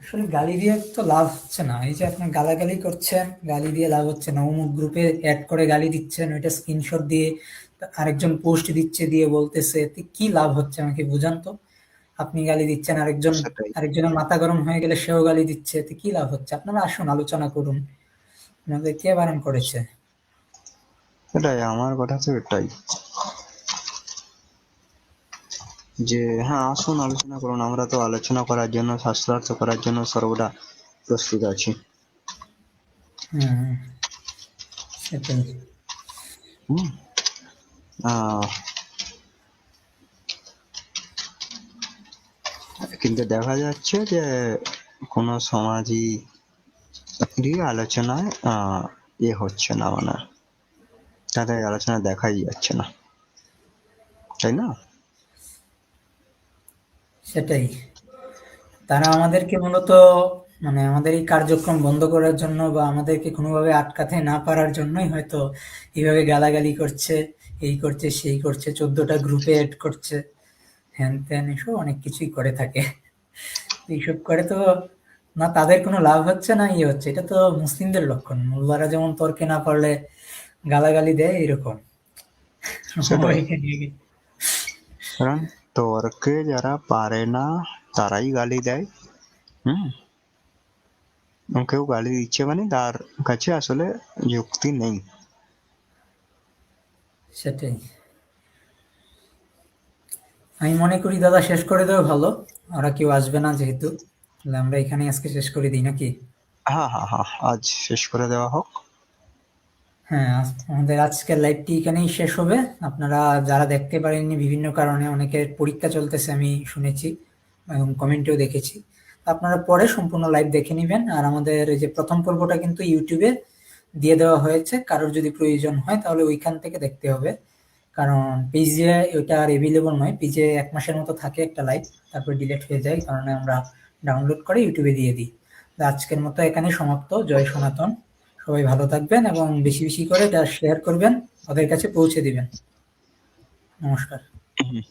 আসলে গালি দিয়ে তো লাভ হচ্ছে না। এই যে আপনি গালাগালি করছেন, গালি দিয়ে লাভ হচ্ছে না। অমুক গ্রুপে অ্যাড করে গালি দিচ্ছেন, ওইটা স্ক্রিনশট দিয়ে আরেকজন পোস্ট দিচ্ছে, দিয়ে বলতেছে, এতে কি লাভ হচ্ছে আমাকে বুঝান তো। আপনি গালি দিচ্ছেন, সেটাই আরেকজনের মাথা গরম হয়ে গেলে সেও গালি দিচ্ছে, এতে কি লাভ হচ্ছে? আপনারা আসুন, আলোচনা করুন। আপনাদের কে বারণ করেছে? সেটাই আমার কথা তো এটাই, যে হ্যাঁ আসুন আলোচনা করুন, আমরা তো আলোচনা করার জন্য, শাস্ত্রার্থ করার জন্য সর্বদা প্রস্তুত আছি। হ্যাঁ, সেটাই। হুম আহ, কিন্তু দেখা যাচ্ছে যে কোনো সমাজই আলোচনায় হচ্ছে না, মানে তাদের আলোচনা দেখাই যাচ্ছে না, তাই না? সেটাই। তারা আমাদেরকে মূলত, মানে আমাদের এই কার্যক্রম বন্ধ করার জন্য বা আমাদেরকে কোনোভাবে আটকাতে না পারার জন্যই হয়তো এইভাবে গালাগালি করছে, এই করছে, সেই করছে, 14টা গ্রুপে এড করছে, হ্যান ত্যান, এসব অনেক কিছুই করে থাকে। এইসব করে তো না তাদের কোনো লাভ হচ্ছে না ইয়ে হচ্ছে। এটা তো মুসলিমদের লক্ষণ। মোল্লারা যেমন তর্কে না পারলে গালাগালি দেয়, এরকম সেটাই, ওইটা নিয়ে গিয়ে। কারণ তর্কে যারা পারে না তারাই গালি দেয়। হুম কেউ গালি দিচ্ছে মানে তার কাছে আসলে যুক্তি নেই। সেটাই। আমি মনে করি দাদা শেষ করে দেওয়া ভালো। ওরা কেউ আসবে না যেহেতু, তাহলে আমরা এখানে আজকে শেষ করে দিই নাকি? হ্যাঁ হ্যাঁ হ্যাঁ, আজ শেষ করে দেওয়া হোক। হ্যাঁ, আমাদের আজকের লাইভটি এখানেই শেষ হবে। আপনারা যারা দেখতে পারেননি বিভিন্ন কারণে, অনেকের পরীক্ষা চলতেছে আমি শুনেছি এবং কমেন্টেও দেখেছি। আপনারা পরে সম্পূর্ণ লাইভ দেখে নেবেন। আর আমাদের এই যে প্রথম পর্বটা কিন্তু ইউটিউবে দিয়ে দেওয়া হয়েছে, কারোর যদি প্রয়োজন হয় তাহলে ওইখান থেকে দেখতে হবে। কারণ পেজে ওইটা আর এভেলেবল নয়, পেজে 1 মাসের মতো থাকে একটা লাইভ, তারপর ডিলিট হয়ে যায়, কারণে আমরা ডাউনলোড করে ইউটিউবে দিয়ে দিই। তো আজকের মতো এখানে সমাপ্ত। জয় সনাতন। সবাই ভালো থাকবেন এবং বেশি বেশি করে এটা শেয়ার করবেন, ওদের কাছে পৌঁছে দিবেন। নমস্কার। হুম।